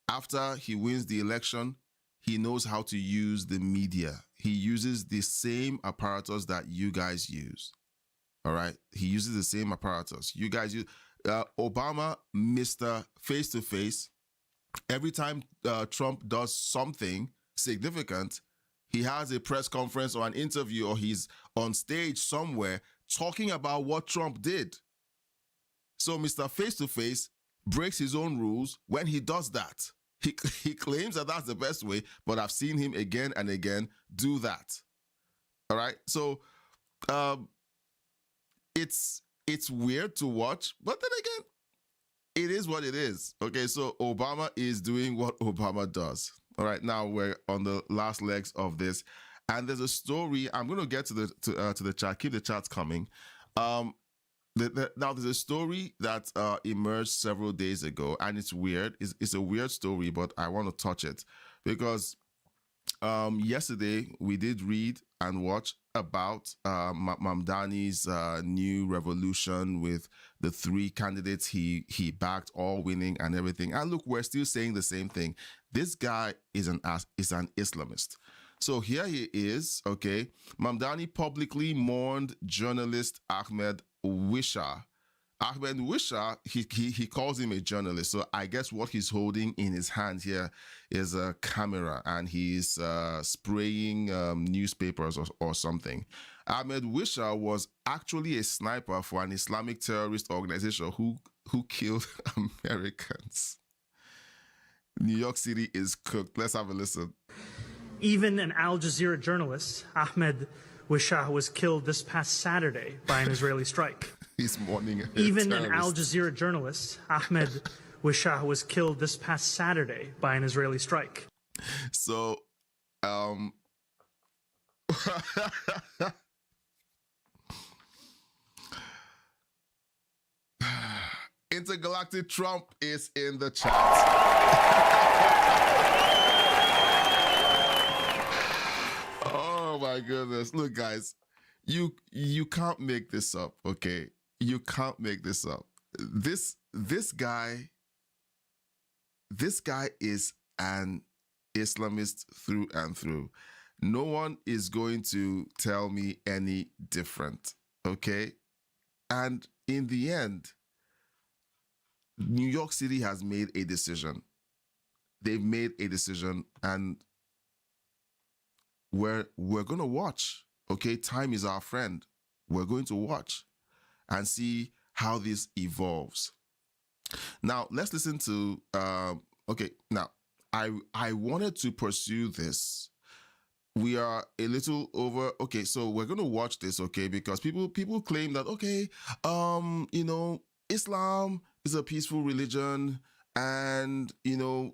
S3: After he wins the election, he knows how to use the media. He uses the same apparatus that you guys use. All right? He uses the same apparatus. You guys use Obama, Mr. Face-to-Face. Every time Trump does something significant, he has a press conference or an interview, or he's on stage somewhere talking about what Trump did. So Mr. Face-to-Face breaks his own rules when he does that. He claims that that's the best way, but I've seen him again and again do that. All right? So it's weird to watch, but then again, it is what it is. Okay, so Obama is doing what Obama does. All right, now we're on the last legs of this, and there's a story. I'm going to get to the chat. Keep the chats coming. Now, there's a story that emerged several days ago, and it's weird. It's a weird story, but I want to touch it because yesterday we did read and watch about Mamdani's new revolution with the 3 candidates he backed, all winning and everything. And look, we're still saying the same thing. This guy is an Islamist. So here he is, okay. Mamdani publicly mourned journalist Ahmed Wisha. Ahmed Wisha, he calls him a journalist. So I guess what he's holding in his hand here is a camera, and he's spraying newspapers or something. Ahmed Wisha was actually a sniper for an Islamic terrorist organization who killed Americans. New York City is cooked. Let's have a listen.
S21: Even an Al Jazeera journalist, Ahmed Wisha, was killed this past Saturday by an Israeli strike.
S3: He's mourning a
S21: Even
S3: terrorist.
S21: an Al Jazeera journalist, Ahmed Wisha, was killed this past Saturday by an Israeli strike.
S3: So, Intergalactic Trump is in the chat. Oh my goodness. Look, guys, you can't make this up, okay? You can't make this up. This guy is an Islamist through and through. No one is going to tell me any different, okay? And in the end, New York City has made a decision. They've made a decision, and we're going to watch, okay? Time is our friend. We're going to watch and see how this evolves. Now, let's listen to, okay, now, I wanted to pursue this. We are a little over, okay, so we're going to watch this, okay, because people claim that, okay, you know, Islam is a peaceful religion, and, you know,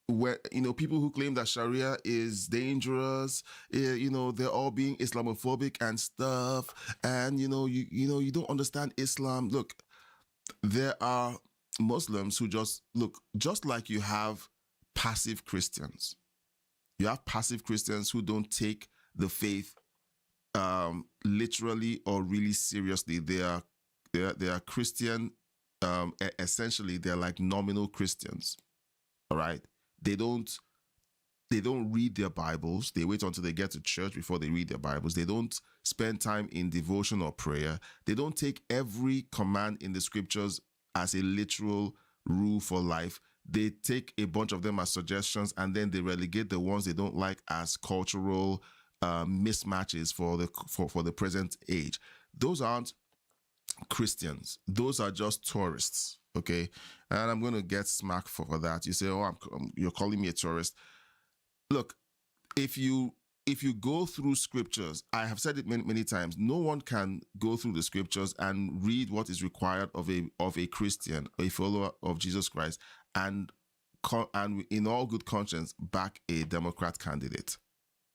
S3: where, you know, people who claim that Sharia is dangerous, you know, they're all being Islamophobic and stuff, and, you know, you don't understand Islam. Look, there are Muslims who just like you have passive Christians. You have passive Christians who don't take the faith literally or really seriously. They are Christian. Essentially, they're like nominal Christians. All right. They don't read their Bibles. They wait until they get to church before they read their Bibles. They don't spend time in devotion or prayer. They don't take every command in the scriptures as a literal rule for life. They take a bunch of them as suggestions, and then they relegate the ones they don't like as cultural mismatches for the present age. Those aren't Christians. Those are just tourists, okay? And I'm going to get smacked for that. You say, oh, you're calling me a tourist. Look, if you go through scriptures, I have said it many times, no one can go through the scriptures and read what is required of a Christian, a follower of Jesus Christ, and in all good conscience back a Democrat candidate.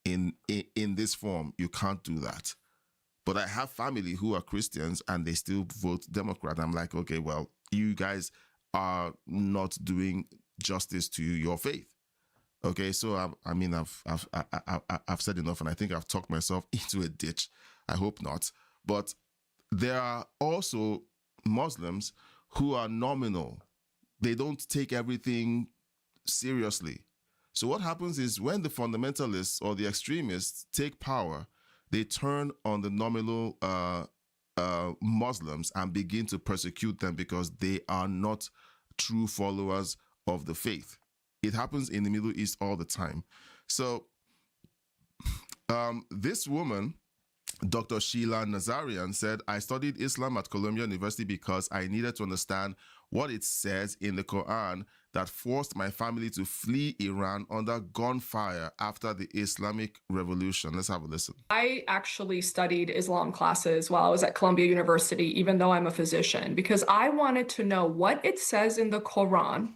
S3: In this form, you can't do that. But I have family who are Christians and they still vote Democrat. I'm like, okay, well, you guys are not doing justice to your faith. Okay, so I've said enough, and I think I've talked myself into a ditch. I hope not. But there are also Muslims who are nominal. They don't take everything seriously. So what happens is when the fundamentalists or the extremists take power, they turn on the nominal Muslims and begin to persecute them because they are not true followers of the faith. It happens in the Middle East all the time. So this woman, Dr. Sheila Nazarian, said, I studied Islam at Columbia University because I needed to understand what it says in the Quran that forced my family to flee Iran under gunfire after the Islamic Revolution. Let's have a listen.
S22: I actually studied Islam classes while I was at Columbia University, even though I'm a physician, because I wanted to know what it says in the Quran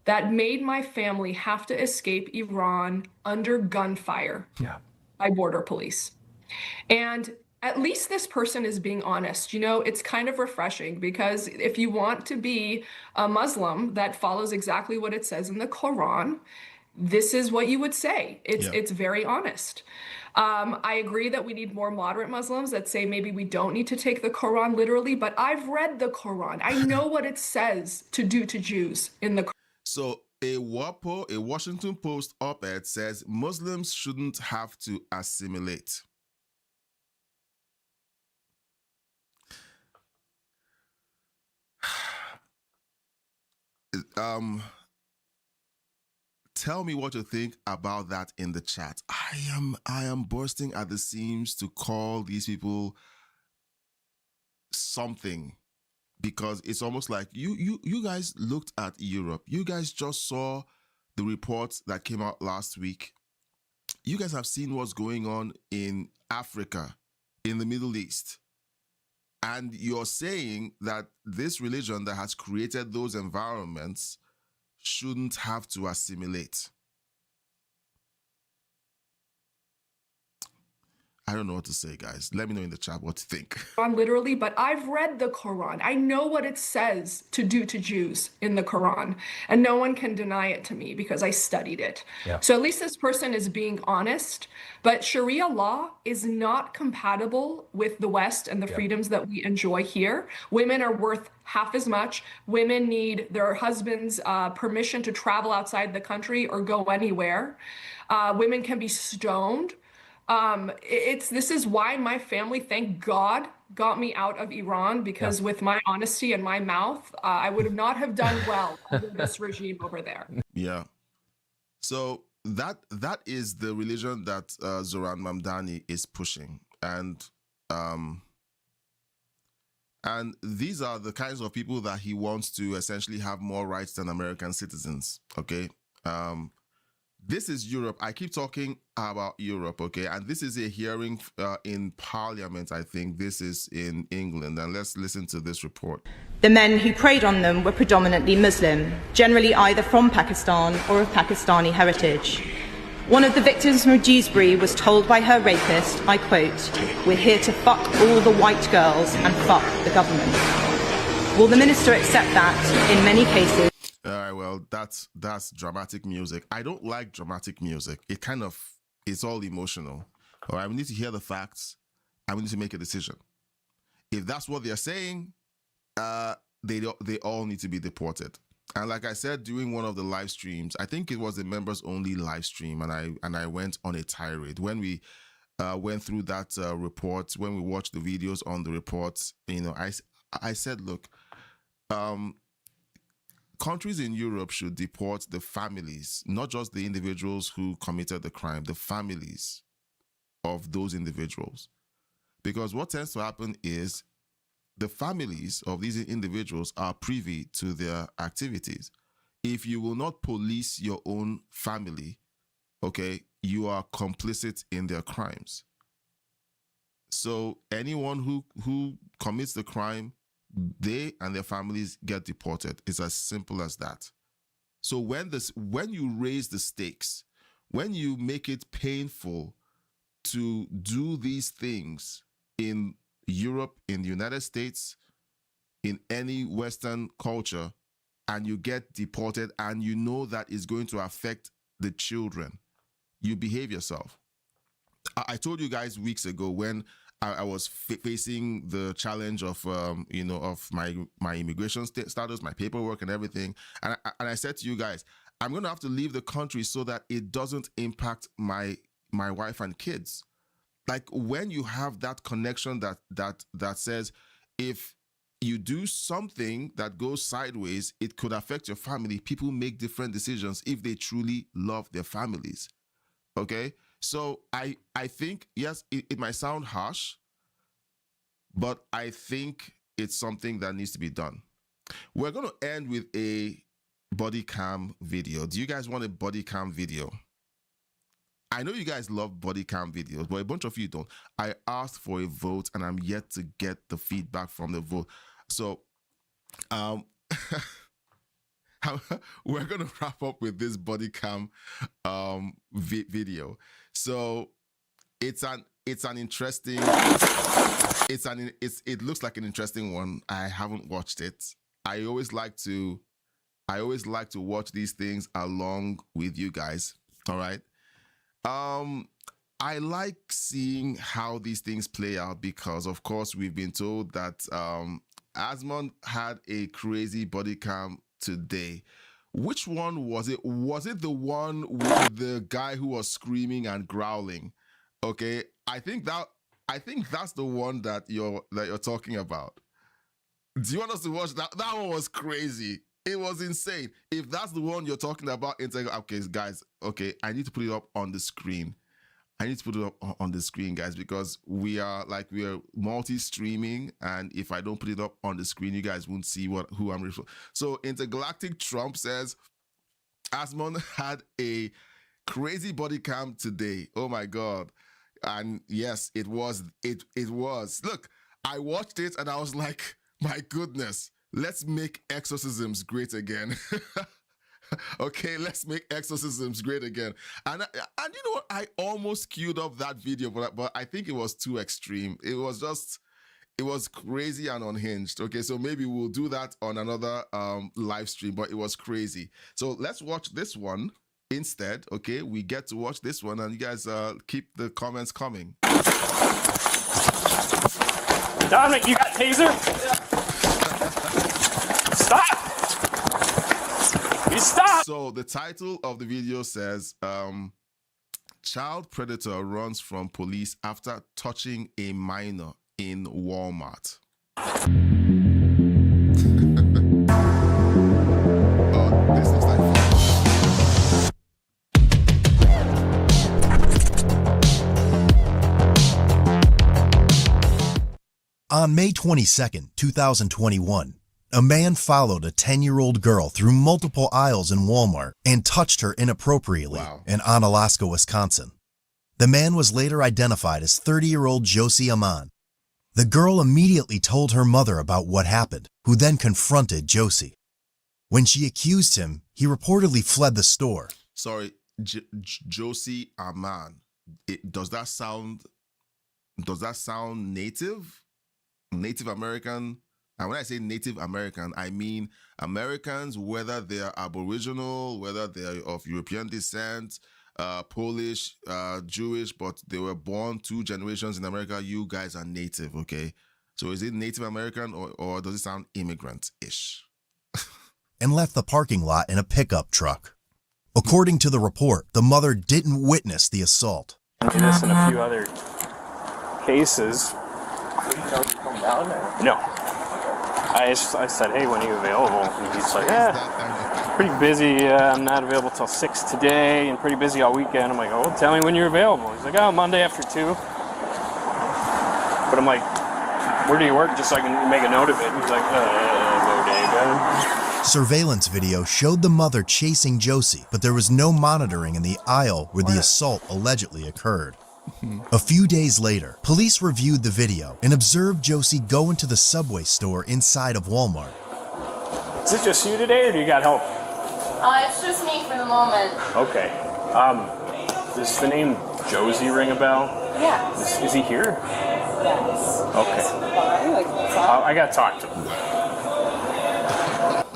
S22: that made my family have to escape Iran under gunfire by border police. And at least this person is being honest. You know, it's kind of refreshing because if you want to be a Muslim that follows exactly what it says in the Quran, this is what you would say. It's very honest. I agree that we need more moderate Muslims that say maybe we don't need to take the Quran literally, but I've read the Quran. I know what it says to do to Jews in the Quran.
S3: So A Washington Post op-ed says Muslims shouldn't have to assimilate. Tell me what you think about that in the chat. I am bursting at the seams to call these people something, because it's almost like you guys looked at Europe. You guys just saw the reports that came out last week. You guys have seen what's going on in Africa, in the Middle East. And you're saying that this religion that has created those environments shouldn't have to assimilate. I don't know what to say, guys. Let me know in the chat what you think.
S22: Literally, but I've read the Quran. I know what it says to do to Jews in the Quran, and no one can deny it to me because I studied it.
S1: Yeah.
S22: So at least this person is being honest, but Sharia law is not compatible with the West and the freedoms that we enjoy here. Women are worth half as much. Women need their husband's permission to travel outside the country or go anywhere. Women can be stoned. This is why my family, thank God, got me out of Iran, because with my honesty and my mouth, I would not have done well under this regime over there.
S3: Yeah. So that is the religion that Zoran Mamdani is pushing. And these are the kinds of people that he wants to essentially have more rights than American citizens. Okay. This is Europe. I keep talking about Europe, okay? And this is a hearing in Parliament, I think. This is in England. And let's listen to this report.
S1: The men who preyed on them were predominantly Muslim, generally either from Pakistan or of Pakistani heritage. One of the victims from Dewsbury was told by her rapist, I quote, "We're here to fuck all the white girls and fuck the government." Will the minister accept that in many cases?
S3: All right, well, that's dramatic music. I don't like dramatic music. It's all emotional. All right, we need to hear the facts and we need to make a decision. If that's what they're saying, they all need to be deported. And like I said during one of the live streams, I think it was a members only live stream, and I went on a tirade when we went through that report. When we watched the videos on the reports, I said, look, countries in Europe should deport the families, not just the individuals who committed the crime, the families of those individuals. Because what tends to happen is the families of these individuals are privy to their activities. If you will not police your own family, okay, you are complicit in their crimes. So anyone who commits the crime, they and their families get deported. It's as simple as that. So when you raise the stakes, when you make it painful to do these things in Europe, in the United States, in any Western culture, and you get deported and you know that is going to affect the children, you behave yourself. I told you guys weeks ago when I was facing the challenge of of my immigration status, my paperwork and everything, and I said to you guys, I'm going to have to leave the country so that it doesn't impact my wife and kids. Like when you have that connection that says if you do something that goes sideways, it could affect your family. People make different decisions if they truly love their families. Okay? So I think, yes, it might sound harsh, but I think it's something that needs to be done. We're going to end with a body cam video. Do you guys want a body cam video? I know you guys love body cam videos, but a bunch of you don't. I asked for a vote and I'm yet to get the feedback from the vote. So we're going to wrap up with this body cam video. So it looks like an interesting one. I haven't watched it. I always like to watch these things along with you guys. All right. I like seeing how these things play out because, of course, we've been told that, Asmon had a crazy body cam today Which one was it? Was it the one with the guy who was screaming and growling? Okay, I think that's the one that you're talking about. Do you want us to watch that? That one was crazy. It was insane. If that's the one you're talking about, okay, guys. Okay, I need to put it up on the screen. Guys, because we are multi-streaming, and if I don't put it up on the screen, you guys won't see who I'm referring to. So Intergalactic Trump says Asmon had a crazy body cam today. Oh my God. And yes, it was. Look, I watched it and I was like, my goodness, let's make exorcisms great again. Okay, let's make exorcisms great again. And you know what? I almost queued up that video, but I think it was too extreme. It was crazy and unhinged. Okay, so maybe we'll do that on another live stream, but it was crazy. So let's watch this one instead. Okay, we get to watch this one, and you guys keep the comments coming.
S2: Dominic, you got taser? Stop! You stop!
S3: So the title of the video says, child predator runs from police after touching a minor in Walmart. This looks like fun.
S5: On May 22nd, 2021, a man followed a 10-year-old girl through multiple aisles in Walmart and touched her inappropriately in Onalaska, Wisconsin. The man was later identified as 30-year-old Josie Amman. The girl immediately told her mother about what happened, who then confronted Josie. When she accused him, he reportedly fled the store.
S3: Sorry, Josie Amman. Does that sound native? Native American? And when I say Native American, I mean Americans, whether they are Aboriginal, whether they are of European descent, Polish, Jewish, but they were born 2 generations in America. You guys are native, okay? So is it Native American or does it sound immigrant-ish?
S5: And left the parking lot in a pickup truck. According to the report, the mother didn't witness the assault.
S2: This and a few other cases. No. I said, hey, when are you available? And he's like, pretty busy. I'm not available till 6 today and pretty busy all weekend. I'm like, oh, tell me when you're available. He's like, oh, Monday after 2. But I'm like, where do you work? Just so I can make a note of it. And he's like, bodega.
S5: Surveillance video showed the mother chasing Josie, but there was no monitoring in the aisle where the assault allegedly occurred. A few days later, police reviewed the video and observed Josie go into the Subway store inside of Walmart.
S2: Is it just you today, or do you got help?
S23: It's just me for the moment.
S2: Okay. Does the name Josie ring a bell?
S23: Yes.
S2: Is he here?
S23: Yes.
S2: Okay. I gotta talk to him.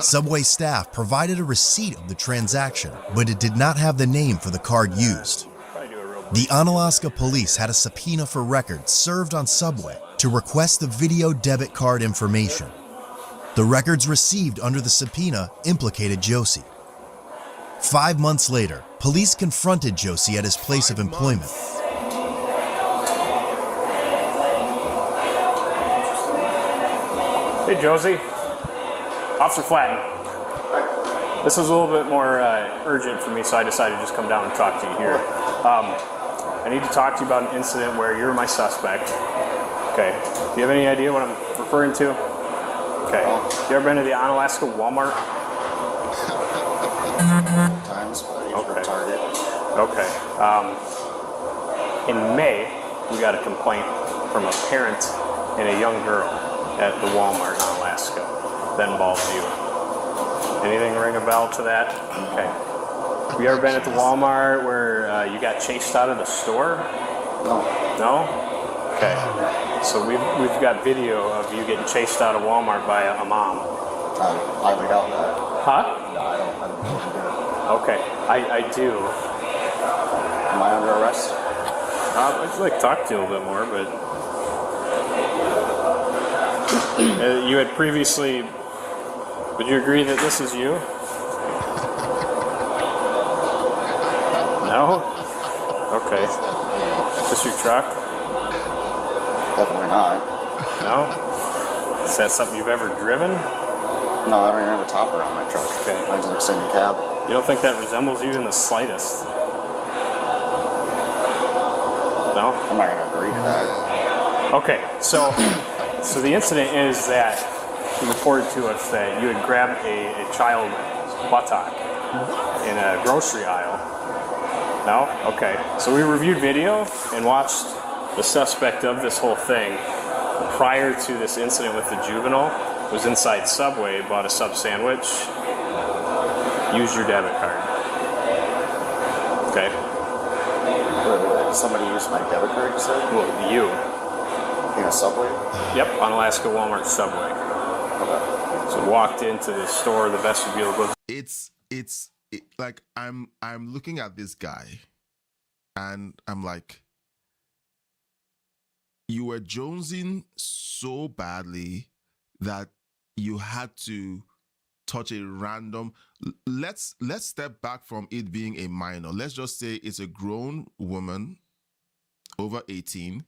S5: Subway staff provided a receipt of the transaction, but it did not have the name for the card used. The Onalaska police had a subpoena for records served on Subway to request the video debit card information. The records received under the subpoena implicated Josie. 5 months later, police confronted Josie at his place of employment.
S2: Hey, Josie. Officer Flatton. This is a little bit more urgent for me, so I decided to just come down and talk to you here. I need to talk to you about an incident where you're my suspect. Okay. Do you have any idea what I'm referring to? Okay. You ever been to the Onalaska Walmart?
S24: Times,
S2: okay.
S24: Target.
S2: Okay. In May, we got a complaint from a parent and a young girl at the Walmart in Alaska that involves you. Anything ring a bell to that? Okay. Have you ever been at the Walmart where you got chased out of the store?
S24: No.
S2: No? Okay. So we've got video of you getting chased out of Walmart by a mom.
S24: I doubt that.
S2: Huh?
S24: No, I don't know.
S2: Okay. I do.
S24: Am I under arrest?
S2: I'd just like to talk to you a little bit more, but you had previously. Would you agree that this is you? No? Okay. Is this your truck?
S24: Definitely not.
S2: No? Is that something you've ever driven?
S24: No, I don't even have a topper on my truck.
S2: Okay.
S24: Mine's an extended cab.
S2: You don't think that resembles you in the slightest? No?
S24: I'm not going to agree to that.
S2: Okay, so the incident is that you reported to us that you had grabbed a child buttock in a grocery aisle. No? Okay. So we reviewed video and watched the suspect of this whole thing prior to this incident with the juvenile. Was inside Subway, bought a sub sandwich, used your debit card. Okay.
S24: Wait, somebody used my debit card, you said?
S2: Well, you.
S24: In a Subway?
S2: Yep, on Alaska Walmart Subway. Okay. So walked into the store, the vestibule goes.
S3: It's like I'm looking at this guy, and I'm like, you were jonesing so badly that you had to touch a random. Let's step back from it being a minor. Let's just say it's a grown woman over 18,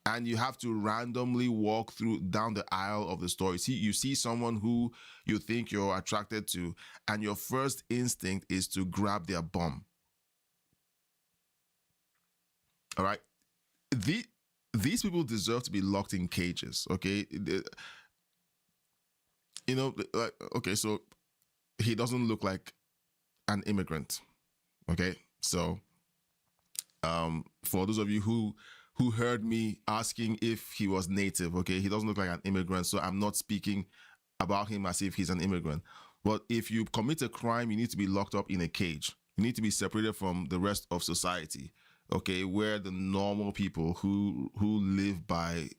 S3: and you have to randomly walk down the aisle of the store. You see someone who you think you're attracted to, and your first instinct is to grab their bum. All right, these people deserve to be locked in cages. Okay. You know, okay, so he doesn't look like an immigrant, okay? So, for those of you who heard me asking if he was native, okay, he doesn't look like an immigrant, so I'm not speaking about him as if he's an immigrant. But if you commit a crime, you need to be locked up in a cage. You need to be separated from the rest of society, okay, where the normal people who live by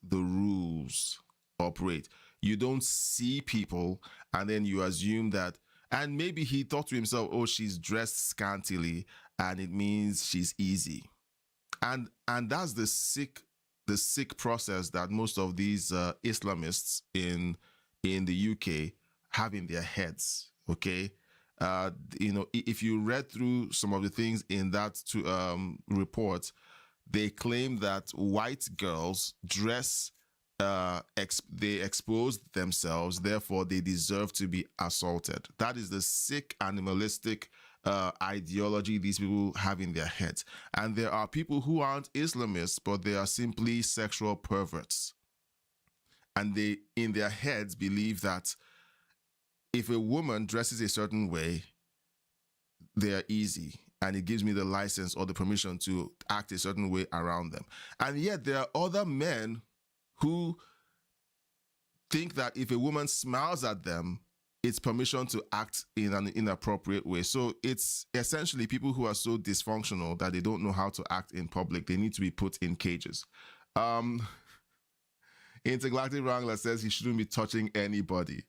S3: the rules operate. You don't see people and then you assume that, and maybe he thought to himself, oh, she's dressed scantily and it means she's easy. And that's the sick process that most of these Islamists in the UK have in their heads, okay? You know, if you read through some of the things in that report, they claim that white girls dress they expose themselves, therefore they deserve to be assaulted. That is the sick animalistic ideology these people have in their heads. And there are people who aren't Islamists, but they are simply sexual perverts. And they, in their heads, believe that if a woman dresses a certain way, they are easy. And it gives me the license or the permission to act a certain way around them. And yet there are other men who think that if a woman smiles at them, it's permission to act in an inappropriate way. So it's essentially people who are so dysfunctional that they don't know how to act in public. They need to be put in cages. Intergalactic Wrangler says he shouldn't be touching anybody.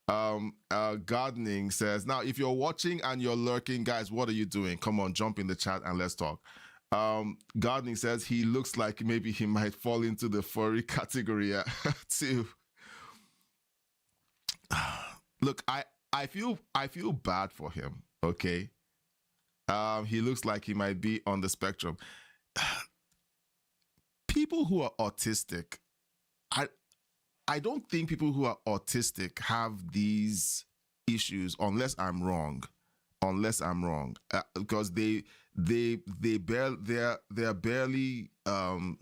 S3: Gardening says, now, if you're watching and you're lurking, guys, what are you doing? Come on, jump in the chat and let's talk. Gardening says he looks like maybe he might fall into the furry category too. Look, I feel bad for him, okay? He looks like he might be on the spectrum. People who are autistic, I don't think people who are autistic have these issues unless I'm wrong. Because they're barely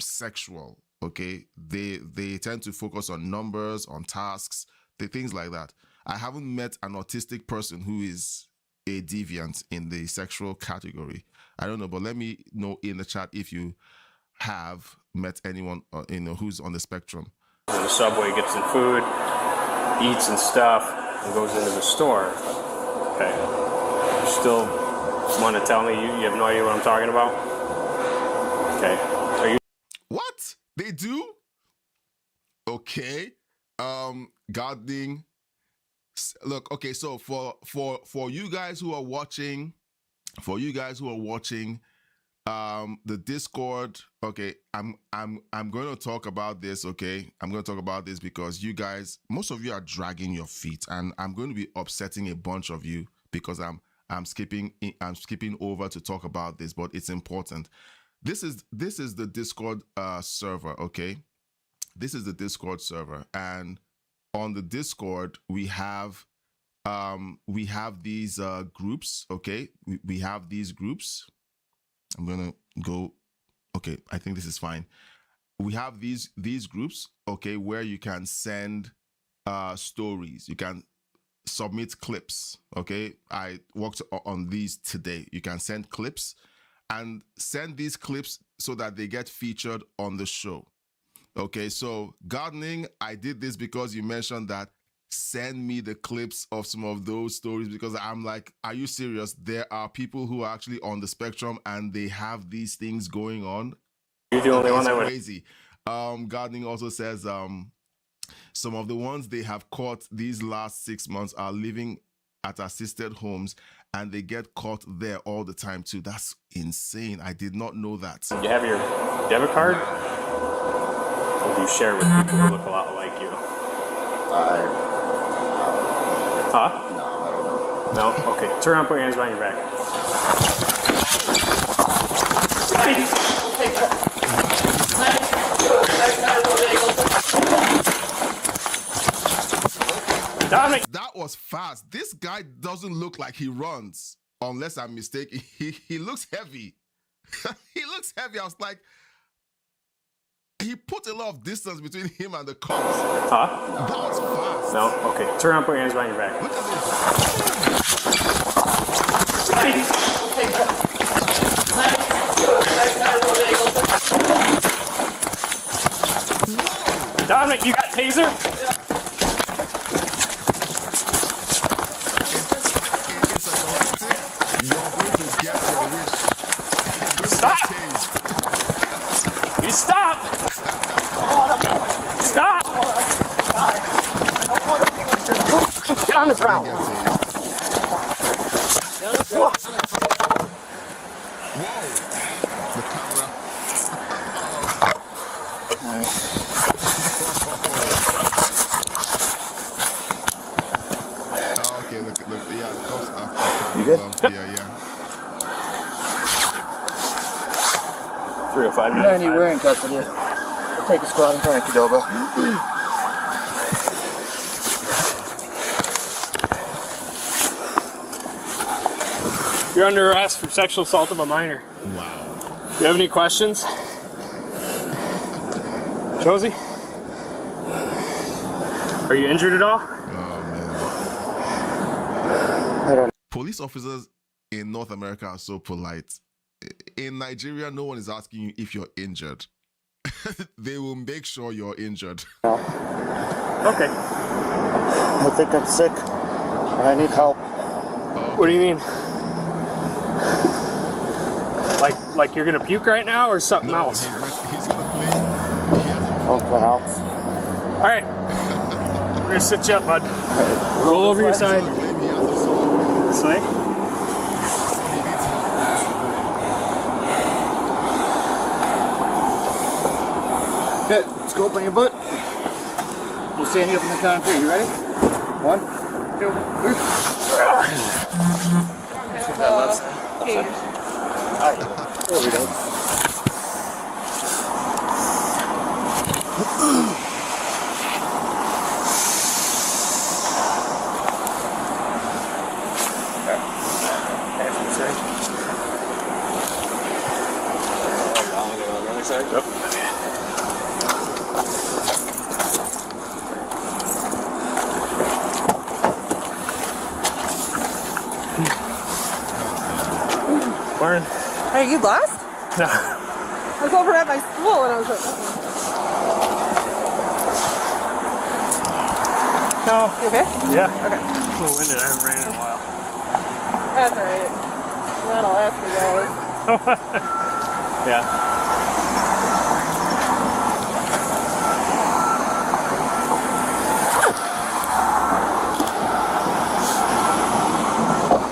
S3: sexual, okay? They tend to focus on numbers, on tasks, things like that. I haven't met an autistic person who is a deviant in the sexual category. I don't know, but let me know in the chat if you have met anyone who's on the spectrum.
S2: In the subway, gets some food, eats and stuff, and goes into the store. Okay. You still want to tell me you have no idea what I'm talking about? Okay. Are you?
S3: What? They do? Okay. Gardening. Look, okay, so for you guys who are watching, the Discord, okay, I'm going to talk about this, okay? I'm going to talk about this because you guys, most of you are dragging your feet, and I'm going to be upsetting a bunch of you because I'm I'm skipping over to talk about this, but it's important. This is the Discord server, okay? This is the Discord server, and on the Discord we have these groups, okay? We have these groups. I'm gonna go. Okay, I think this is fine. We have these groups, okay, where you can send stories. You can submit clips, okay? I worked on these today. You can send clips and send these clips so that they get featured on the show. Okay, so gardening, I did this because you mentioned that send me the clips of some of those stories, because I'm like, are you serious? There are people who are actually on the spectrum and they have these things going on.
S2: You're the only one that would.
S3: Crazy. Gardening also says some of the ones they have caught these last 6 months are living at assisted homes, and they get caught there all the time too. That's insane. I did not know that.
S2: You have your debit card? Or do you share with people who look a lot like you? Huh? No, I don't know. No? Okay. Turn around, put your hands behind your back.
S3: That was fast. This guy doesn't look like he runs, unless I'm mistaken. He looks heavy. He looks heavy. I was like, he put a lot of distance between him and the cops.
S2: Huh?
S3: That was fast.
S2: No? Okay. Turn around, put your hands behind your back.
S3: Look at
S2: this. Dominic, you got taser? Stop! You stop! Stop!
S18: Get on the ground.
S3: Okay, look, yeah,
S18: you good?
S3: Yeah.
S2: 305.
S18: Yeah, we're in custody. We'll take a squad in front of Qdoba.
S2: You're under arrest for sexual assault of a minor.
S3: Wow.
S2: Do you have any questions? Josie? Are you injured at all?
S3: Police officers in North America are so polite. In Nigeria, no one is asking you if you're injured. They will make sure you're injured.
S2: Okay.
S18: I think I'm sick. I need help.
S2: What do you mean? Like you're gonna puke right now, or something else?
S3: He's gonna play.
S18: Something else.
S2: All right. We're gonna sit you up, bud. Roll over your side. This way.
S18: Good. Let's go up on your butt. We'll stand you up in the concrete. You ready? 1, 2, 3. That left side. Alright. There we go.
S2: Yep. Morning.
S4: Hey, you lost?
S2: No.
S4: I was over at my school and I was like,
S2: No.
S4: You okay?
S2: Yeah.
S4: Okay.
S2: A little winded. I haven't ran in a while.
S4: That's alright. That'll last for guys.
S2: Yeah.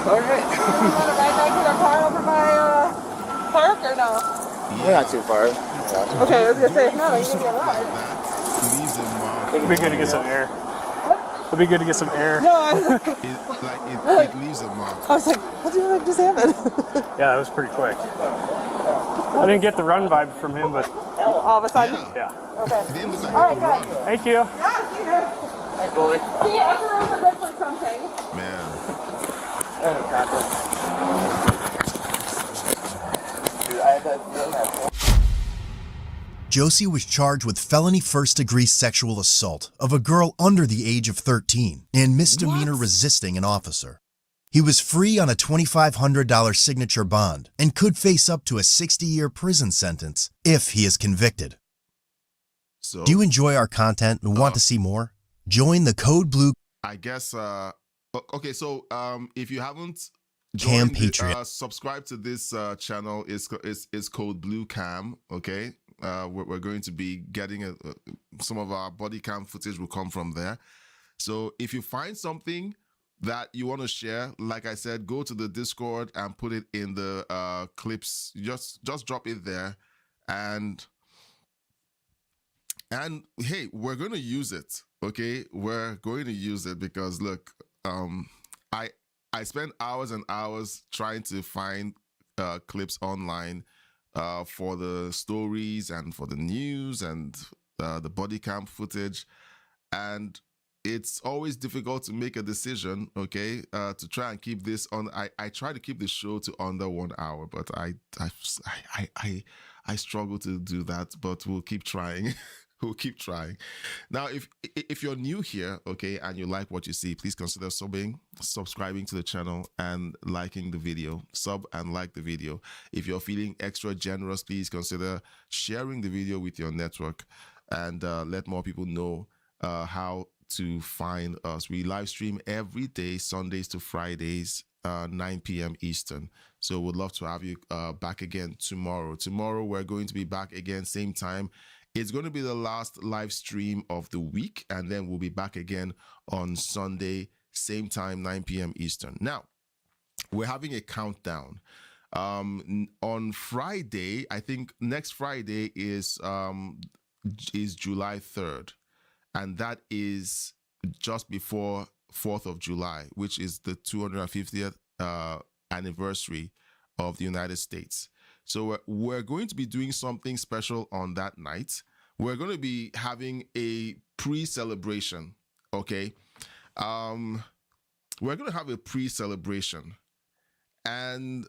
S4: Alright. You want to ride back to the car over by park or no?
S18: We're not too far.
S4: Okay, I was gonna say, if not, you can get a ride.
S2: It'd be good to get some air. It'd be good to get some air.
S4: No,
S3: it leaves a mark.
S4: I was like, what did I just happen?
S2: Yeah, that was pretty quick. I didn't get the run vibe from him, but
S4: All of a sudden?
S2: yeah.
S4: Okay. All right, good.
S2: Thank you.
S4: Yeah, see you there.
S18: Hey, bully.
S4: See you everyone's a good for something.
S3: Man.
S18: Oh, God. Dude, I had that.
S5: Josie was charged with felony first-degree sexual assault of a girl under the age of 13 and misdemeanor resisting an officer. He was free on a $2,500 signature bond and could face up to a 60-year prison sentence if he is convicted.
S3: So,
S5: do you enjoy our content and want to see more? Join the Code Blue.
S3: I guess, okay, so if you haven't
S5: Cam
S3: joined,
S5: Patriot.
S3: subscribe to this channel. It's Code Blue Cam, okay? We're going to be getting some of our body cam footage will come from there. So if you find something that you want to share, like I said, go to the Discord and put it in the clips. Just drop it there, and hey, we're going to use it. Okay, we're going to use it because look, I spent hours and hours trying to find clips online for the stories and for the news and the body cam footage, and it's always difficult to make a decision, okay, to try and keep this on. I try to keep the show to under 1 hour, but I struggle to do that, but we'll keep trying. We'll keep trying. Now, if you're new here, okay, and you like what you see, please consider subscribing to the channel and liking the video. Sub and like the video. If you're feeling extra generous, please consider sharing the video with your network and let more people know how to find us. We live stream every day, Sundays to Fridays, 9 p.m. Eastern. So we'd love to have you back again tomorrow. Tomorrow, we're going to be back again, same time. It's going to be the last live stream of the week, and then we'll be back again on Sunday, same time, 9 p.m. Eastern. Now, we're having a countdown. On Friday, I think next Friday is July 3rd, and that is just before 4th of July, which is the 250th anniversary of the United States. So we're going to be doing something special on that night. We're going to be having a pre-celebration, okay? We're going to have a pre-celebration. And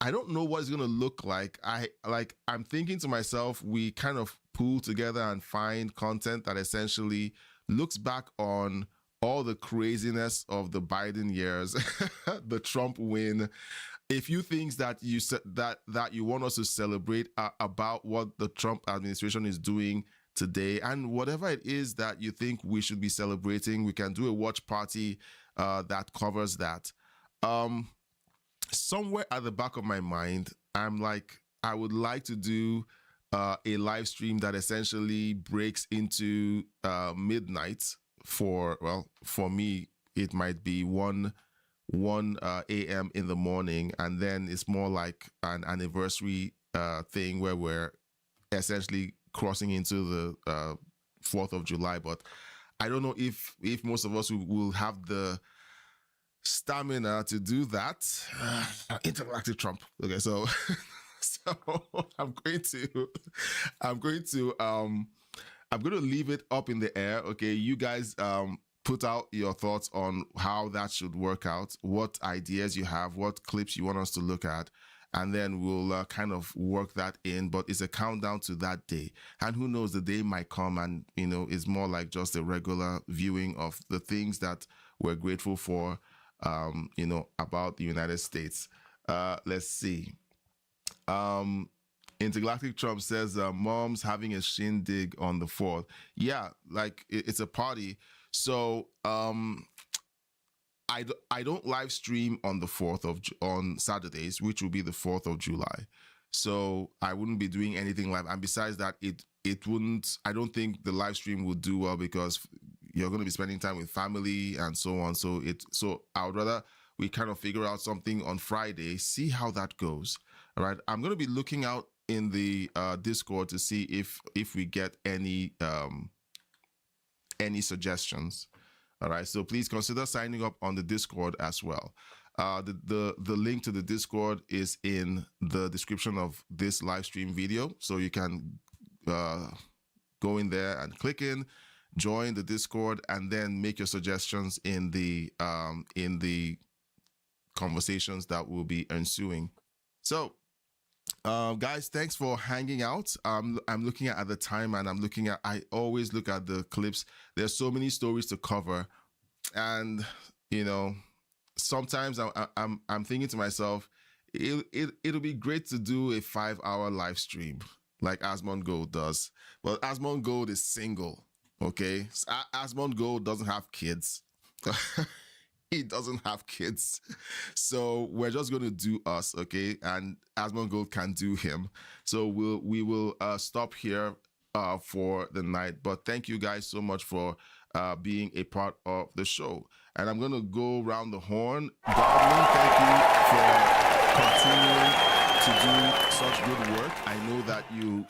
S3: I don't know what it's going to look like. I'm thinking to myself, we kind of pull together and find content that essentially looks back on all the craziness of the Biden years, the Trump win, a few things that you said that you want us to celebrate about what the Trump administration is doing today, and whatever it is that you think we should be celebrating, we can do a watch party that covers that. Somewhere at the back of my mind, I'm like, I would like to do a live stream that essentially breaks into midnight. For me, it might be 1 a.m. in the morning, and then it's more like an anniversary thing where we're essentially crossing into the 4th of July. But I don't know if most of us will have the stamina to do that. Intergalactic Trump. Okay, so I'm going to leave it up in the air. Okay, you guys put out your thoughts on how that should work out, what ideas you have, what clips you want us to look at, and then we'll kind of work that in. But it's a countdown to that day, and who knows, the day might come and it's more like just a regular viewing of the things that we're grateful for, about the United States. Let's see. Intergalactic Trump says mom's having a shindig on the 4th. Yeah, like it's a party. So I don't live stream on the 4th on Saturdays, which will be the 4th of July. So I wouldn't be doing anything live. And besides that, it wouldn't. I don't think the live stream would do well because you're going to be spending time with family and so on. So I would rather we kind of figure out something on Friday, see how that goes. All right. I'm going to be looking out in the Discord to see if we get any suggestions. All right, so please consider signing up on the Discord as well. The link to the Discord is in the description of this live stream video, so you can go in there and click in, join the Discord, and then make your suggestions in the conversations that will be ensuing. So, guys, thanks for hanging out. I'm looking at the time, and I always look at the clips. There's so many stories to cover, and sometimes I'm thinking to myself, it'll be great to do a 5-hour live stream like Asmond Gold does. But Asmond Gold is single, okay? Asmond Gold doesn't have kids. He doesn't have kids. So we're just going to do us, okay? And Asmond Gold can do him. So we will stop here for the night. But thank you guys so much for being a part of the show. And I'm going to go around the horn. Godwin, thank you for continuing to do such good work. I know that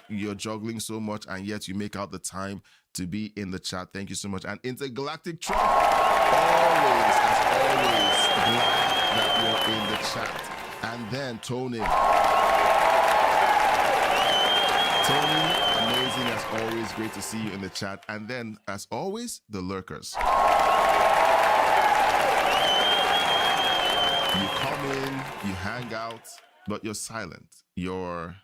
S3: you're juggling so much, and yet you make out the time to be in the chat. Thank you so much. And Intergalactic Trump, always, glad that you're in the chat. And then Tony, amazing as always. Great to see you in the chat. And then, as always, the lurkers. You come in, you hang out, but you're silent. You're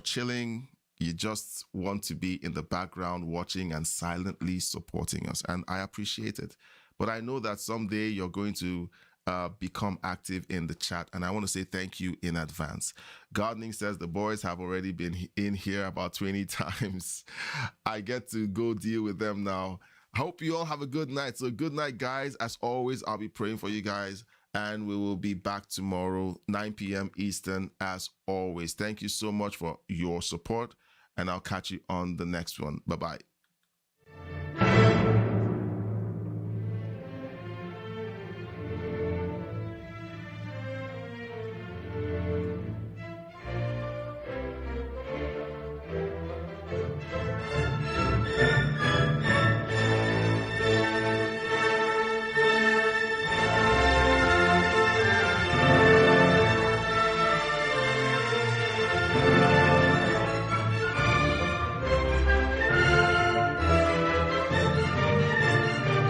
S3: chilling. You just want to be in the background watching and silently supporting us. And I appreciate it. But I know that someday you're going to become active in the chat. And I want to say thank you in advance. Gardening says the boys have already been in here about 20 times. I get to go deal with them now. I hope you all have a good night. So good night, guys. As always, I'll be praying for you guys. And we will be back tomorrow, 9 p.m. Eastern, as always. Thank you so much for your support. And I'll catch you on the next one. Bye-bye.